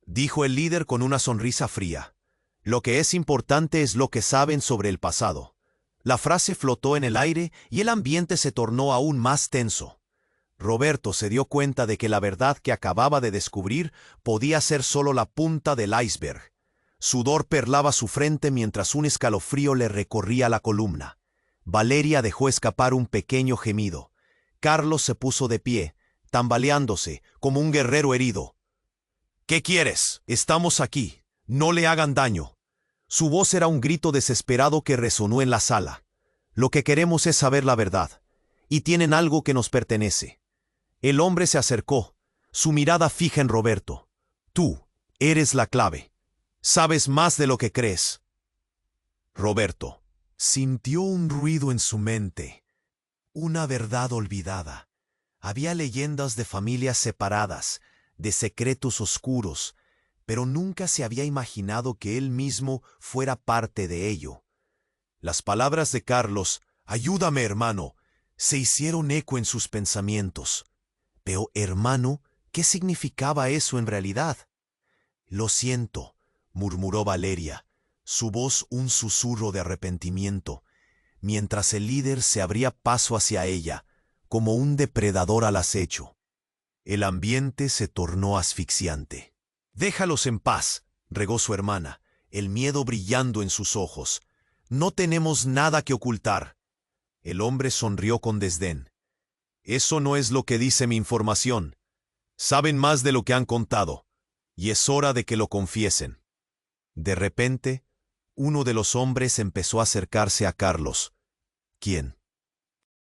dijo el líder con una sonrisa fría. «Lo que es importante es lo que saben sobre el pasado». La frase flotó en el aire y el ambiente se tornó aún más tenso. Roberto se dio cuenta de que la verdad que acababa de descubrir podía ser solo la punta del iceberg. Sudor perlaba su frente mientras un escalofrío le recorría la columna. Valeria dejó escapar un pequeño gemido. Carlos se puso de pie, tambaleándose como un guerrero herido. «¿Qué quieres? Estamos aquí. No le hagan daño». Su voz era un grito desesperado que resonó en la sala. «Lo que queremos es saber la verdad, y tienen algo que nos pertenece». El hombre se acercó, su mirada fija en Roberto. «Tú eres la clave. Sabes más de lo que crees». Roberto sintió un ruido en su mente, una verdad olvidada. Había leyendas de familias separadas, de secretos oscuros, pero nunca se había imaginado que él mismo fuera parte de ello. Las palabras de Carlos, «Ayúdame, hermano», se hicieron eco en sus pensamientos. Pero, hermano, ¿qué significaba eso en realidad? «Lo siento», murmuró Valeria, su voz un susurro de arrepentimiento, mientras el líder se abría paso hacia ella, como un depredador al acecho. El ambiente se tornó asfixiante. «Déjalos en paz», regó su hermana, el miedo brillando en sus ojos. «No tenemos nada que ocultar». El hombre sonrió con desdén. «Eso no es lo que dice mi información. Saben más de lo que han contado, y es hora de que lo confiesen». De repente, uno de los hombres empezó a acercarse a Carlos. ¿Quién?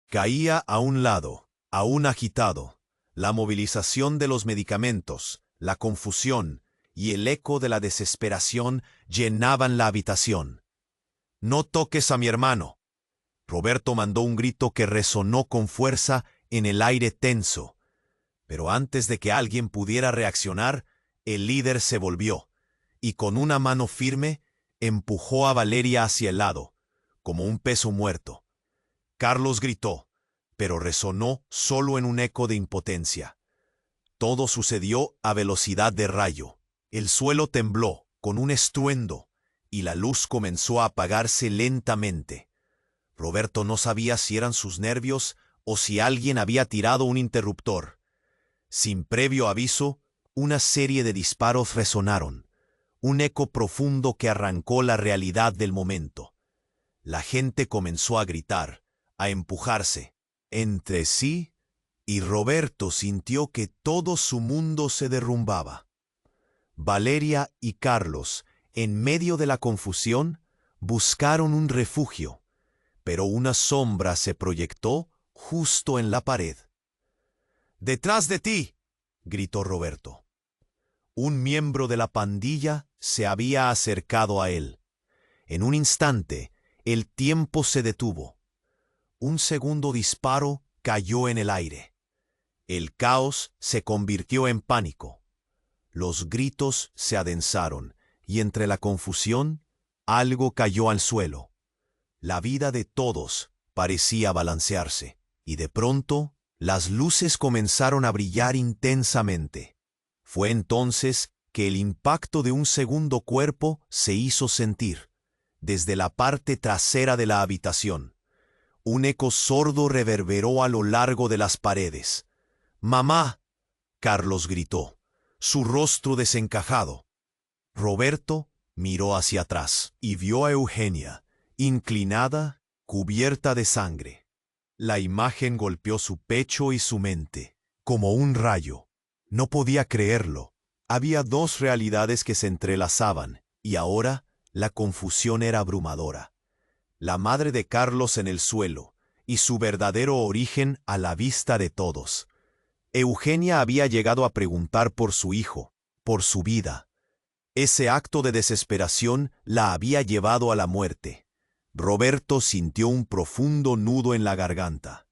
Caía a un lado, aún agitado. La movilización de los medicamentos, la confusión y el eco de la desesperación llenaban la habitación. «No toques a mi hermano». Roberto mandó un grito que resonó con fuerza en el aire tenso. Pero antes de que alguien pudiera reaccionar, el líder se volvió, y con una mano firme empujó a Valeria hacia el lado, como un peso muerto. Carlos gritó, pero resonó solo en un eco de impotencia. Todo sucedió a velocidad de rayo. El suelo tembló con un estruendo, y la luz comenzó a apagarse lentamente. Roberto no sabía si eran sus nervios o si alguien había tirado un interruptor. Sin previo aviso, una serie de disparos resonaron, un eco profundo que arrancó la realidad del momento. La gente comenzó a gritar, a empujarse entre sí, y Roberto sintió que todo su mundo se derrumbaba. Valeria y Carlos, en medio de la confusión, buscaron un refugio, pero una sombra se proyectó justo en la pared. «¡Detrás de ti!», gritó Roberto. Un miembro de la pandilla se había acercado a él. En un instante, el tiempo se detuvo. Un segundo disparo cayó en el aire. El caos se convirtió en pánico. Los gritos se adensaron, y entre la confusión, algo cayó al suelo. La vida de todos parecía balancearse, y de pronto, las luces comenzaron a brillar intensamente. Fue entonces que el impacto de un segundo cuerpo se hizo sentir, desde la parte trasera de la habitación. Un eco sordo reverberó a lo largo de las paredes. «¡Mamá!», Carlos gritó, su rostro desencajado. Roberto miró hacia atrás y vio a Eugenia, inclinada, cubierta de sangre. La imagen golpeó su pecho y su mente, como un rayo. No podía creerlo. Había dos realidades que se entrelazaban, y ahora la confusión era abrumadora. La madre de Carlos en el suelo, y su verdadero origen a la vista de todos. Eugenia había llegado a preguntar por su hijo, por su vida. Ese acto de desesperación la había llevado a la muerte. Roberto sintió un profundo nudo en la garganta.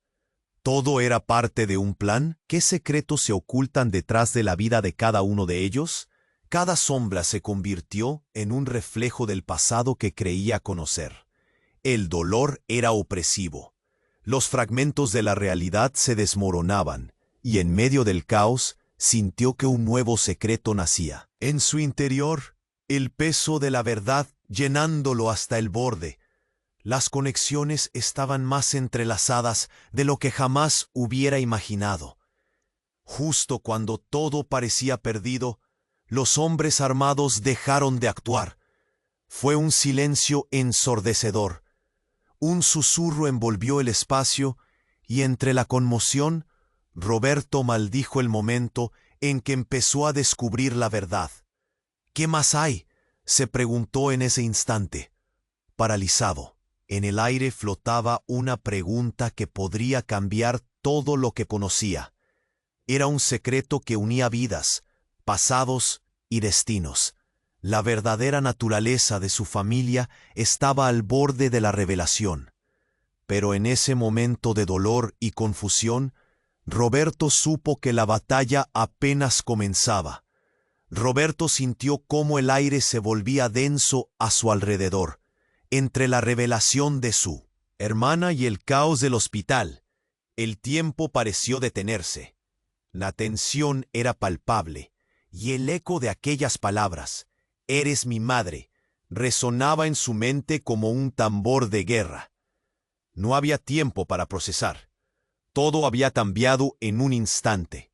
¿Todo era parte de un plan? ¿Qué secretos se ocultan detrás de la vida de cada uno de ellos? Cada sombra se convirtió en un reflejo del pasado que creía conocer. El dolor era opresivo. Los fragmentos de la realidad se desmoronaban, y en medio del caos sintió que un nuevo secreto nacía. En su interior, el peso de la verdad llenándolo hasta el borde. Las conexiones estaban más entrelazadas de lo que jamás hubiera imaginado. Justo cuando todo parecía perdido, los hombres armados dejaron de actuar. Fue un silencio ensordecedor. Un susurro envolvió el espacio, y entre la conmoción, Roberto maldijo el momento en que empezó a descubrir la verdad. «¿Qué más hay?», se preguntó en ese instante. Paralizado, en el aire flotaba una pregunta que podría cambiar todo lo que conocía. Era un secreto que unía vidas, pasados y destinos. La verdadera naturaleza de su familia estaba al borde de la revelación. Pero en ese momento de dolor y confusión, Roberto supo que la batalla apenas comenzaba. Roberto sintió cómo el aire se volvía denso a su alrededor, entre la revelación de su hermana y el caos del hospital. El tiempo pareció detenerse. La tensión era palpable, y el eco de aquellas palabras, «Eres mi madre», resonaba en su mente como un tambor de guerra. No había tiempo para procesar. Todo había cambiado en un instante.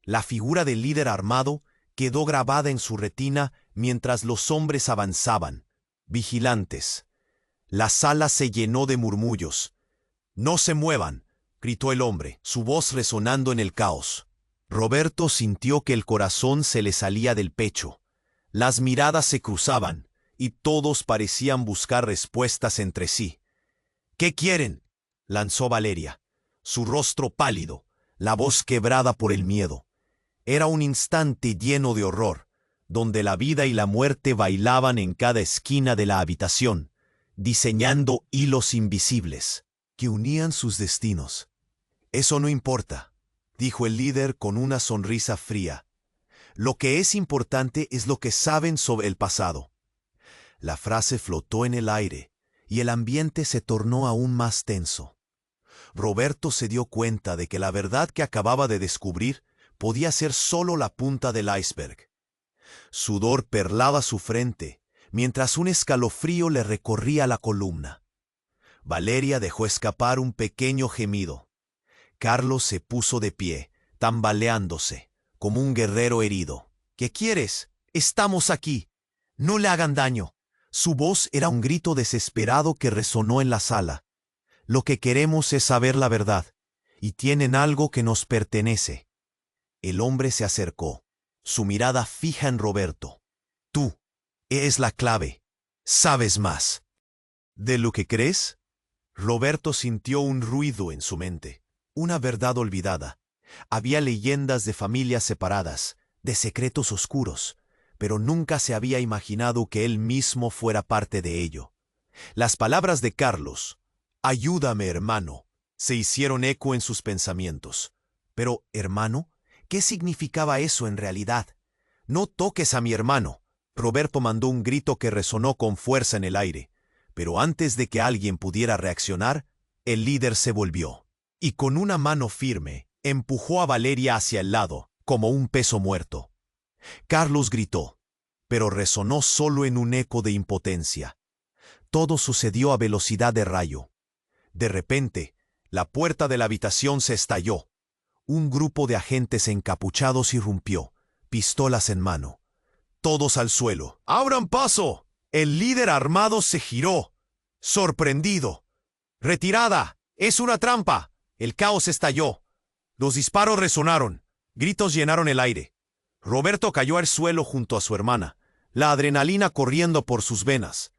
La figura del líder armado quedó grabada en su retina mientras los hombres avanzaban, vigilantes. La sala se llenó de murmullos. «No se muevan», gritó el hombre, su voz resonando en el caos. Roberto sintió que el corazón se le salía del pecho. Las miradas se cruzaban, y todos parecían buscar respuestas entre sí. «¿Qué quieren?», lanzó Valeria, su rostro pálido, la voz quebrada por el miedo. Era un instante lleno de horror, donde la vida y la muerte bailaban en cada esquina de la habitación, diseñando hilos invisibles que unían sus destinos. «Eso no importa», dijo el líder con una sonrisa fría. «Lo que es importante es lo que saben sobre el pasado». La frase flotó en el aire, y el ambiente se tornó aún más tenso. Roberto se dio cuenta de que la verdad que acababa de descubrir podía ser solo la punta del iceberg. Sudor perlaba su frente, mientras un escalofrío le recorría la columna. Valeria dejó escapar un pequeño gemido. Carlos se puso de pie, tambaleándose, como un guerrero herido. «¿Qué quieres? Estamos aquí. No le hagan daño». Su voz era un grito desesperado que resonó en la sala. «Lo que queremos es saber la verdad, y tienen algo que nos pertenece». El hombre se acercó, su mirada fija en Roberto. «Tú, eres la clave. Sabes más». «¿De lo que crees?». Roberto sintió un ruido en su mente, una verdad olvidada. Había leyendas de familias separadas, de secretos oscuros, pero nunca se había imaginado que él mismo fuera parte de ello. Las palabras de Carlos, «Ayúdame, hermano», se hicieron eco en sus pensamientos. Pero, ¿hermano? ¿Qué significaba eso en realidad? «No toques a mi hermano». Roberto mandó un grito que resonó con fuerza en el aire, pero antes de que alguien pudiera reaccionar, el líder se volvió, y con una mano firme, empujó a Valeria hacia el lado, como un peso muerto. Carlos gritó, pero resonó solo en un eco de impotencia. Todo sucedió a velocidad de rayo. De repente, la puerta de la habitación se estalló. Un grupo de agentes encapuchados irrumpió, pistolas en mano. Todos al suelo. «¡Abran paso!». El líder armado se giró, sorprendido. «¡Retirada! ¡Es una trampa!». El caos estalló. Los disparos resonaron. Gritos llenaron el aire. Roberto cayó al suelo junto a su hermana, la adrenalina corriendo por sus venas.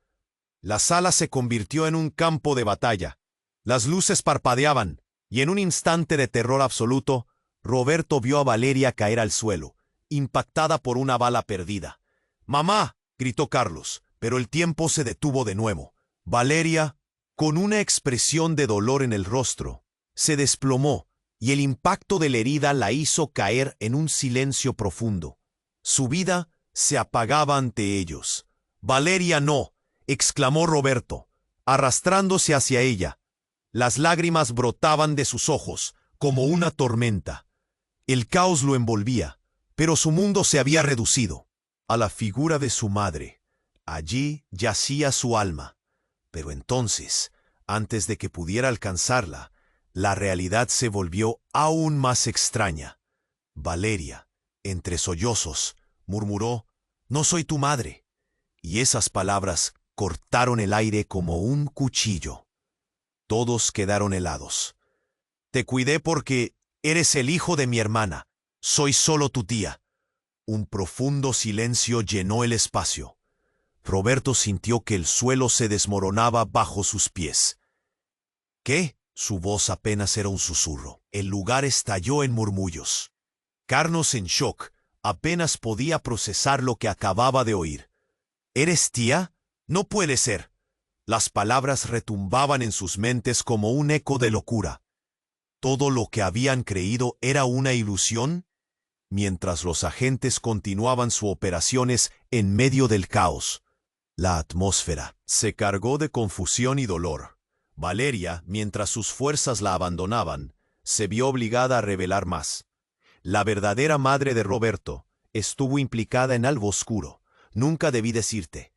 La sala se convirtió en un campo de batalla. Las luces parpadeaban, y en un instante de terror absoluto, Roberto vio a Valeria caer al suelo, impactada por una bala perdida. «¡Mamá!», gritó Carlos, pero el tiempo se detuvo de nuevo. Valeria, con una expresión de dolor en el rostro, se desplomó, y el impacto de la herida la hizo caer en un silencio profundo. Su vida se apagaba ante ellos. «¡Valeria, no!», exclamó Roberto, arrastrándose hacia ella. Las lágrimas brotaban de sus ojos, como una tormenta. El caos lo envolvía, pero su mundo se había reducido a la figura de su madre. Allí yacía su alma. Pero entonces, antes de que pudiera alcanzarla, la realidad se volvió aún más extraña. Valeria, entre sollozos, murmuró, «No soy tu madre». Y esas palabras cortaron el aire como un cuchillo. Todos quedaron helados. «Te cuidé porque eres el hijo de mi hermana. Soy solo tu tía». Un profundo silencio llenó el espacio. Roberto sintió que el suelo se desmoronaba bajo sus pies. «¿Qué?». Su voz apenas era un susurro. El lugar estalló en murmullos. Carlos, en shock, apenas podía procesar lo que acababa de oír. «¿Eres tía? No puede ser». Las palabras retumbaban en sus mentes como un eco de locura. ¿Todo lo que habían creído era una ilusión? Mientras los agentes continuaban sus operaciones en medio del caos, la atmósfera se cargó de confusión y dolor. Valeria, mientras sus fuerzas la abandonaban, se vio obligada a revelar más. La verdadera madre de Roberto estuvo implicada en algo oscuro. Nunca debí decirte.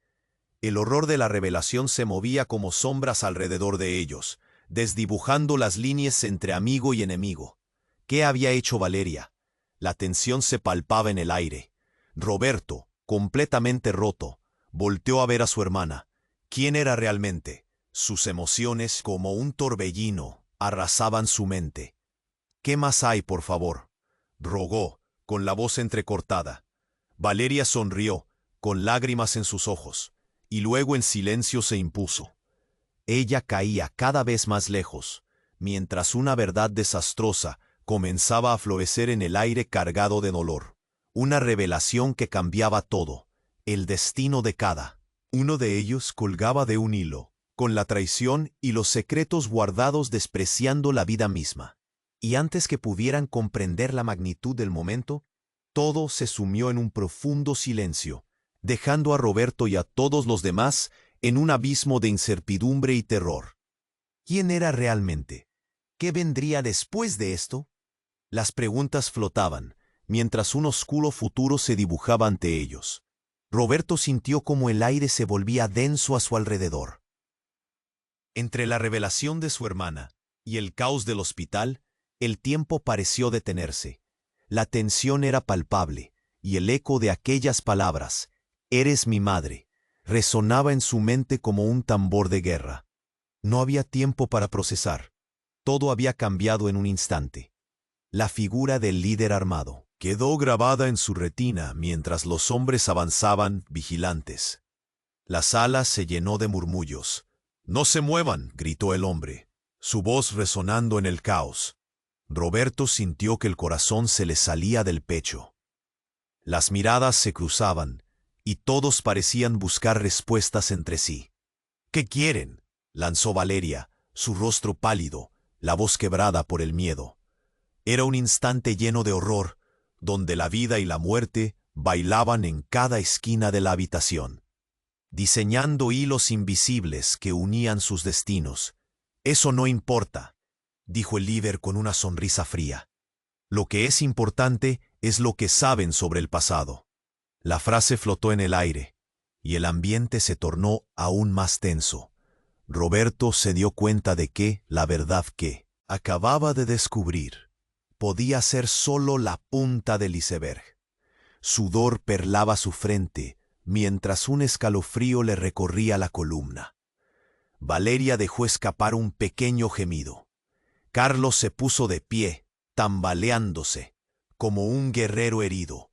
El horror de la revelación se movía como sombras alrededor de ellos, desdibujando las líneas entre amigo y enemigo. ¿Qué había hecho Valeria? La tensión se palpaba en el aire. Roberto, completamente roto, volteó a ver a su hermana. ¿Quién era realmente? Sus emociones, como un torbellino, arrasaban su mente. «¿Qué más hay, por favor?», rogó, con la voz entrecortada. Valeria sonrió, con lágrimas en sus ojos, y luego en silencio se impuso. Ella caía cada vez más lejos, mientras una verdad desastrosa comenzaba a florecer en el aire cargado de dolor. Una revelación que cambiaba todo, el destino de cada uno de ellos colgaba de un hilo, con la traición y los secretos guardados despreciando la vida misma. Y antes que pudieran comprender la magnitud del momento, todo se sumió en un profundo silencio, dejando a Roberto y a todos los demás en un abismo de incertidumbre y terror. ¿Quién era realmente? ¿Qué vendría después de esto? Las preguntas flotaban, mientras un oscuro futuro se dibujaba ante ellos. Roberto sintió como el aire se volvía denso a su alrededor. Entre la revelación de su hermana y el caos del hospital, el tiempo pareció detenerse. La tensión era palpable, y el eco de aquellas palabras, «Eres mi madre», resonaba en su mente como un tambor de guerra. No había tiempo para procesar. Todo había cambiado en un instante. La figura del líder armado quedó grabada en su retina mientras los hombres avanzaban vigilantes. La sala se llenó de murmullos. «No se muevan», gritó el hombre, su voz resonando en el caos. Roberto sintió que el corazón se le salía del pecho. Las miradas se cruzaban, y todos parecían buscar respuestas entre sí. «¿Qué quieren?», lanzó Valeria, su rostro pálido, la voz quebrada por el miedo. Era un instante lleno de horror, donde la vida y la muerte bailaban en cada esquina de la habitación, diseñando hilos invisibles que unían sus destinos. «Eso no importa», dijo el líder con una sonrisa fría. «Lo que es importante es lo que saben sobre el pasado». La frase flotó en el aire, y el ambiente se tornó aún más tenso. Roberto se dio cuenta de que la verdad que acababa de descubrir podía ser solo la punta del iceberg. Sudor perlaba su frente, mientras un escalofrío le recorría la columna. Valeria dejó escapar un pequeño gemido. Carlos se puso de pie, tambaleándose, como un guerrero herido.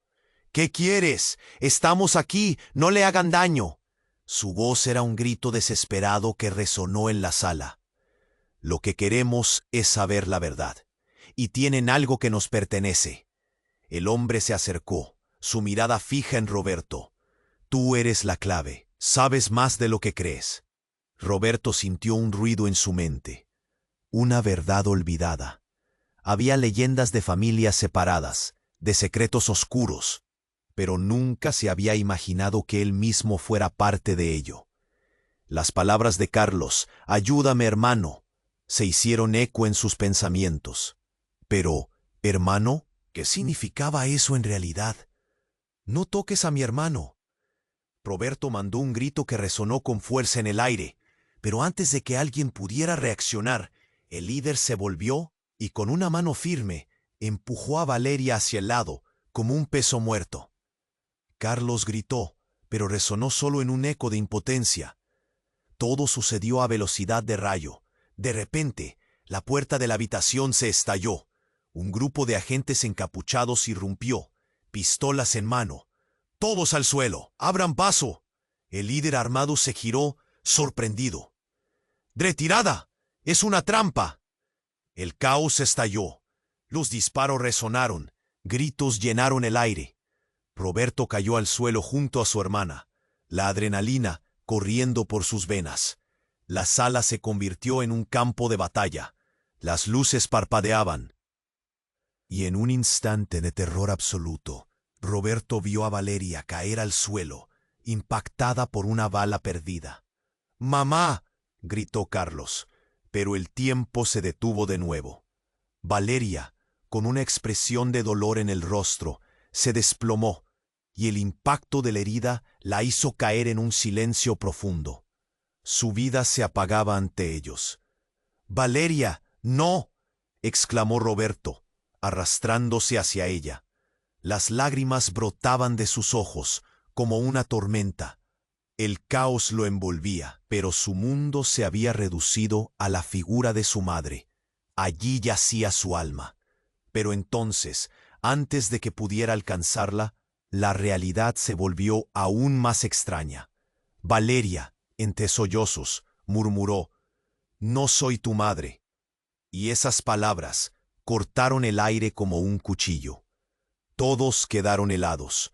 «¿Qué quieres? Estamos aquí, no le hagan daño». Su voz era un grito desesperado que resonó en la sala. «Lo que queremos es saber la verdad, y tienen algo que nos pertenece». El hombre se acercó, su mirada fija en Roberto. «Tú eres la clave, sabes más de lo que crees». Roberto sintió un ruido en su mente. Una verdad olvidada. Había leyendas de familias separadas, de secretos oscuros, pero nunca se había imaginado que él mismo fuera parte de ello. Las palabras de Carlos, «Ayúdame, hermano», se hicieron eco en sus pensamientos. Pero, ¿hermano? ¿Qué significaba eso en realidad? «No toques a mi hermano». Roberto mandó un grito que resonó con fuerza en el aire, pero antes de que alguien pudiera reaccionar, el líder se volvió y con una mano firme empujó a Valeria hacia el lado, como un peso muerto. Carlos gritó, pero resonó solo en un eco de impotencia. Todo sucedió a velocidad de rayo. De repente, la puerta de la habitación se estalló. Un grupo de agentes encapuchados irrumpió, pistolas en mano. «¡Todos al suelo! ¡Abran paso!». El líder armado se giró, sorprendido. «¡Retirada! ¡Es una trampa!». El caos estalló. Los disparos resonaron, gritos llenaron el aire. Roberto cayó al suelo junto a su hermana, la adrenalina corriendo por sus venas. La sala se convirtió en un campo de batalla. Las luces parpadeaban. Y en un instante de terror absoluto, Roberto vio a Valeria caer al suelo, impactada por una bala perdida. ¡Mamá!, gritó Carlos, pero el tiempo se detuvo de nuevo. Valeria, con una expresión de dolor en el rostro, se desplomó, y el impacto de la herida la hizo caer en un silencio profundo. Su vida se apagaba ante ellos. «¡Valeria, no!», exclamó Roberto, arrastrándose hacia ella. Las lágrimas brotaban de sus ojos como una tormenta. El caos lo envolvía, pero su mundo se había reducido a la figura de su madre. Allí yacía su alma. Pero entonces, antes de que pudiera alcanzarla, la realidad se volvió aún más extraña. Valeria, entre sollozos, murmuró: «No soy tu madre». Y esas palabras cortaron el aire como un cuchillo. Todos quedaron helados.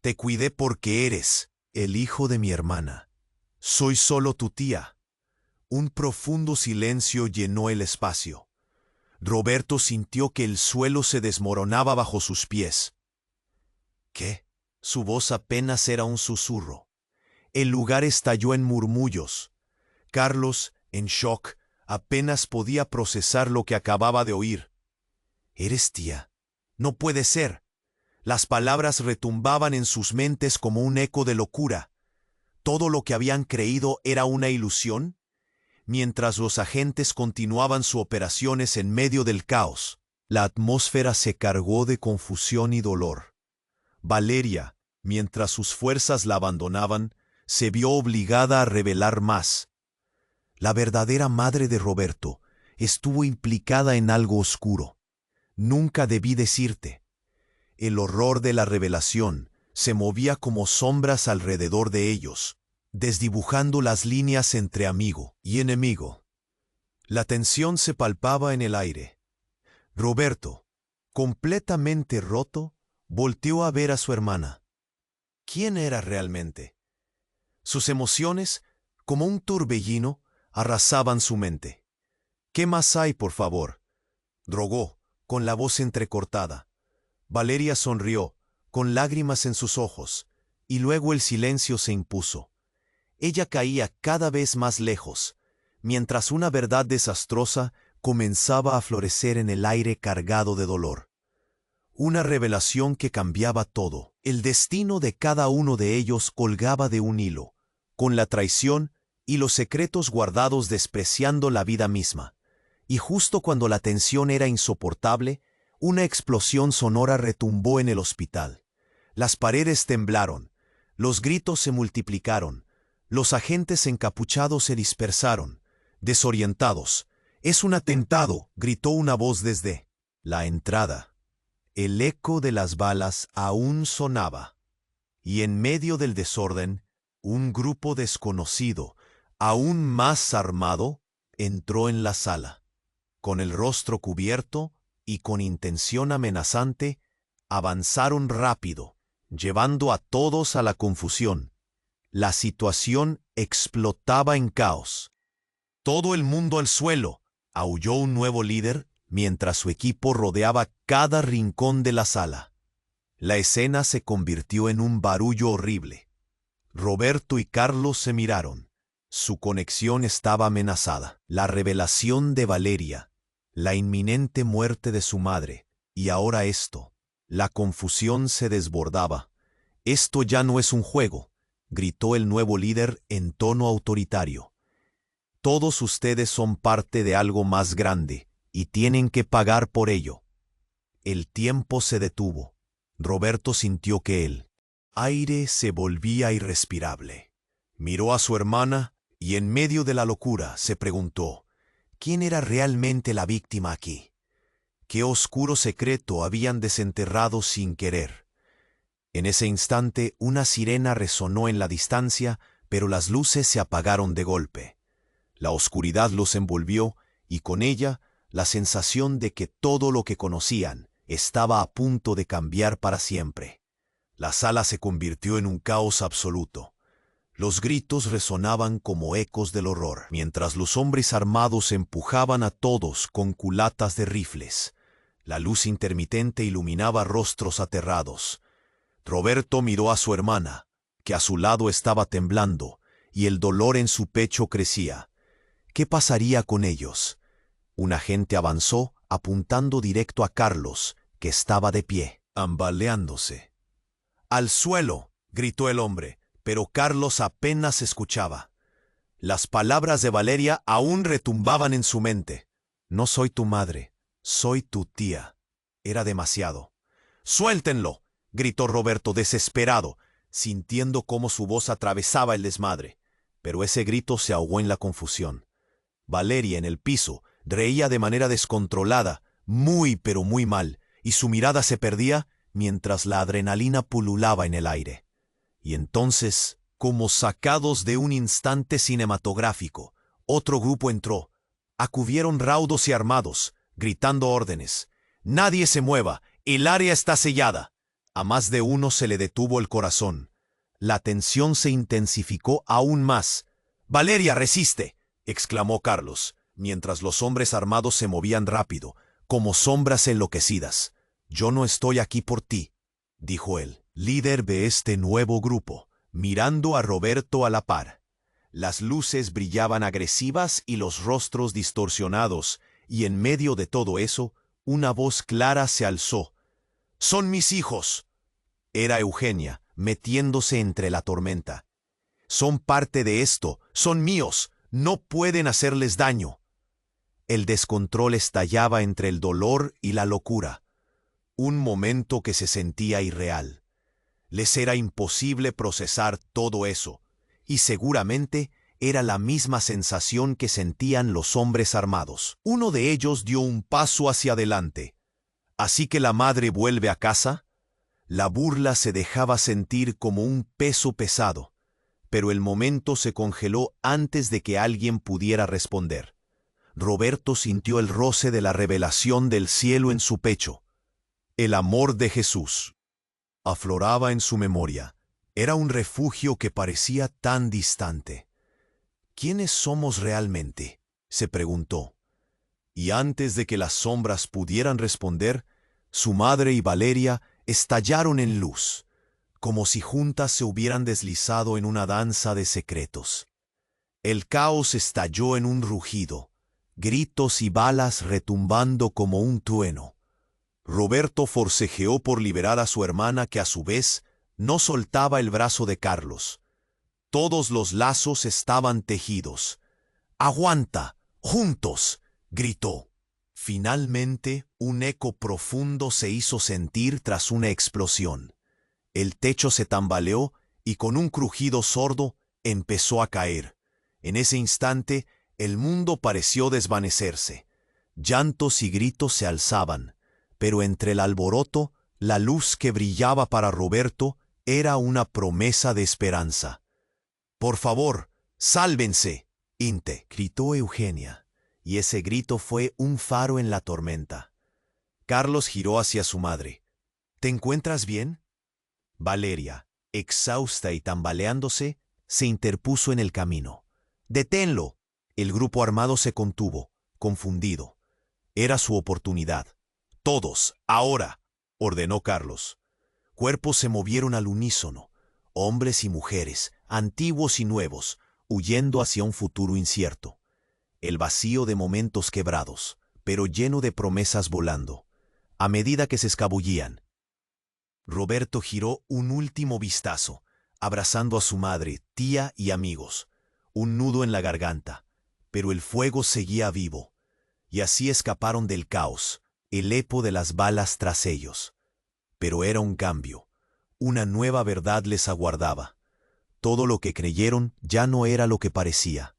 «Te cuidé porque eres el hijo de mi hermana. Soy solo tu tía». Un profundo silencio llenó el espacio. Roberto sintió que el suelo se desmoronaba bajo sus pies. ¿Qué? Su voz apenas era un susurro. El lugar estalló en murmullos. Carlos, en shock, apenas podía procesar lo que acababa de oír. «¿Eres tía? No puede ser». Las palabras retumbaban en sus mentes como un eco de locura. ¿Todo lo que habían creído era una ilusión? Mientras los agentes continuaban sus operaciones en medio del caos, la atmósfera se cargó de confusión y dolor. Valeria, mientras sus fuerzas la abandonaban, se vio obligada a revelar más. La verdadera madre de Roberto estuvo implicada en algo oscuro. «Nunca debí decirte». El horror de la revelación se movía como sombras alrededor de ellos, desdibujando las líneas entre amigo y enemigo. La tensión se palpaba en el aire. Roberto, completamente roto, volteó a ver a su hermana. ¿Quién era realmente? Sus emociones, como un torbellino, arrasaban su mente. «¿Qué más hay, por favor?», rogó, con la voz entrecortada. Valeria sonrió, con lágrimas en sus ojos, y luego el silencio se impuso. Ella caía cada vez más lejos, mientras una verdad desastrosa comenzaba a florecer en el aire cargado de dolor. Una revelación que cambiaba todo. El destino de cada uno de ellos colgaba de un hilo, con la traición y los secretos guardados despreciando la vida misma. Y justo cuando la tensión era insoportable, una explosión sonora retumbó en el hospital. Las paredes temblaron, los gritos se multiplicaron, los agentes encapuchados se dispersaron, desorientados. «¡Es un atentado!», gritó una voz desde la entrada. El eco de las balas aún sonaba, y en medio del desorden, un grupo desconocido, aún más armado, entró en la sala. Con el rostro cubierto y con intención amenazante, avanzaron rápido, llevando a todos a la confusión. La situación explotaba en caos. «Todo el mundo al suelo», aulló un nuevo líder, mientras su equipo rodeaba cada rincón de la sala. La escena se convirtió en un barullo horrible. Roberto y Carlos se miraron. Su conexión estaba amenazada. La revelación de Valeria, la inminente muerte de su madre, y ahora esto. La confusión se desbordaba. «Esto ya no es un juego», gritó el nuevo líder en tono autoritario. «Todos ustedes son parte de algo más grande, y tienen que pagar por ello». El tiempo se detuvo. Roberto sintió que el aire se volvía irrespirable. Miró a su hermana y en medio de la locura se preguntó, ¿quién era realmente la víctima aquí? ¿Qué oscuro secreto habían desenterrado sin querer? En ese instante una sirena resonó en la distancia, pero las luces se apagaron de golpe. La oscuridad los envolvió y con ella la sensación de que todo lo que conocían estaba a punto de cambiar para siempre. La sala se convirtió en un caos absoluto. Los gritos resonaban como ecos del horror, mientras los hombres armados empujaban a todos con culatas de rifles. La luz intermitente iluminaba rostros aterrados. Roberto miró a su hermana, que a su lado estaba temblando, y el dolor en su pecho crecía. ¿Qué pasaría con ellos? Un agente avanzó, apuntando directo a Carlos, que estaba de pie, tambaleándose. «¡Al suelo!», gritó el hombre, pero Carlos apenas escuchaba. Las palabras de Valeria aún retumbaban en su mente. «No soy tu madre, soy tu tía». Era demasiado. «¡Suéltenlo!», gritó Roberto desesperado, sintiendo cómo su voz atravesaba el desmadre. Pero ese grito se ahogó en la confusión. Valeria, en el piso, reía de manera descontrolada, muy pero muy mal, y su mirada se perdía mientras la adrenalina pululaba en el aire. Y entonces, como sacados de un instante cinematográfico, otro grupo entró. Acudieron raudos y armados, gritando órdenes. «¡Nadie se mueva! ¡El área está sellada!». A más de uno se le detuvo el corazón. La tensión se intensificó aún más. «¡Valeria, resiste!», exclamó Carlos, mientras los hombres armados se movían rápido, como sombras enloquecidas. «Yo no estoy aquí por ti», dijo él, líder de este nuevo grupo, mirando a Roberto a la par. Las luces brillaban agresivas y los rostros distorsionados, y en medio de todo eso, una voz clara se alzó. «¡Son mis hijos!». Era Eugenia, metiéndose entre la tormenta. «Son parte de esto, son míos, no pueden hacerles daño». El descontrol estallaba entre el dolor y la locura. Un momento que se sentía irreal. Les era imposible procesar todo eso, y seguramente era la misma sensación que sentían los hombres armados. Uno de ellos dio un paso hacia adelante. «¿Así que la madre vuelve a casa?». La burla se dejaba sentir como un peso pesado, pero el momento se congeló antes de que alguien pudiera responder. Roberto sintió el roce de la revelación del cielo en su pecho. El amor de Jesús afloraba en su memoria. Era un refugio que parecía tan distante. «¿Quiénes somos realmente?», se preguntó. Y antes de que las sombras pudieran responder, su madre y Valeria estallaron en luz, como si juntas se hubieran deslizado en una danza de secretos. El caos estalló en un rugido, gritos y balas retumbando como un trueno. Roberto forcejeó por liberar a su hermana, que a su vez no soltaba el brazo de Carlos. Todos los lazos estaban tejidos. «¡Aguanta! ¡Juntos!», gritó. Finalmente, un eco profundo se hizo sentir tras una explosión. El techo se tambaleó y con un crujido sordo empezó a caer. En ese instante, el mundo pareció desvanecerse. Llantos y gritos se alzaban, pero entre el alboroto, la luz que brillaba para Roberto era una promesa de esperanza. «Por favor, sálvense», gritó Eugenia, y ese grito fue un faro en la tormenta. Carlos giró hacia su madre. «¿Te encuentras bien?». Valeria, exhausta y tambaleándose, se interpuso en el camino. «¡Deténlo!». El grupo armado se contuvo, confundido. Era su oportunidad. «Todos, ahora», ordenó Carlos. Cuerpos se movieron al unísono, hombres y mujeres, antiguos y nuevos, huyendo hacia un futuro incierto. El vacío de momentos quebrados, pero lleno de promesas volando, a medida que se escabullían. Roberto giró un último vistazo, abrazando a su madre, tía y amigos, un nudo en la garganta, pero el fuego seguía vivo, y así escaparon del caos, el eco de las balas tras ellos. Pero era un cambio, una nueva verdad les aguardaba. Todo lo que creyeron ya no era lo que parecía.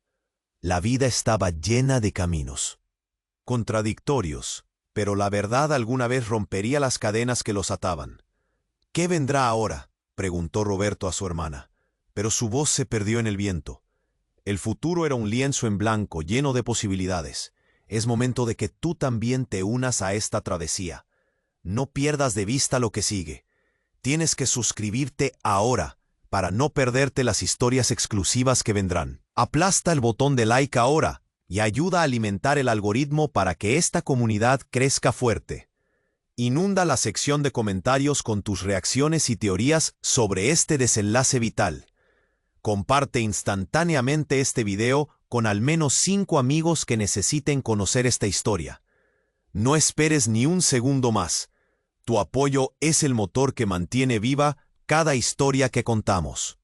La vida estaba llena de caminos contradictorios, pero la verdad alguna vez rompería las cadenas que los ataban. «¿Qué vendrá ahora?», preguntó Roberto a su hermana, pero su voz se perdió en el viento. El futuro era un lienzo en blanco lleno de posibilidades. Es momento de que tú también te unas a esta travesía. No pierdas de vista lo que sigue. Tienes que suscribirte ahora para no perderte las historias exclusivas que vendrán. Aplasta el botón de like ahora y ayuda a alimentar el algoritmo para que esta comunidad crezca fuerte. Inunda la sección de comentarios con tus reacciones y teorías sobre este desenlace vital. Comparte instantáneamente este video con al menos 5 amigos que necesiten conocer esta historia. No esperes ni un segundo más. Tu apoyo es el motor que mantiene viva cada historia que contamos.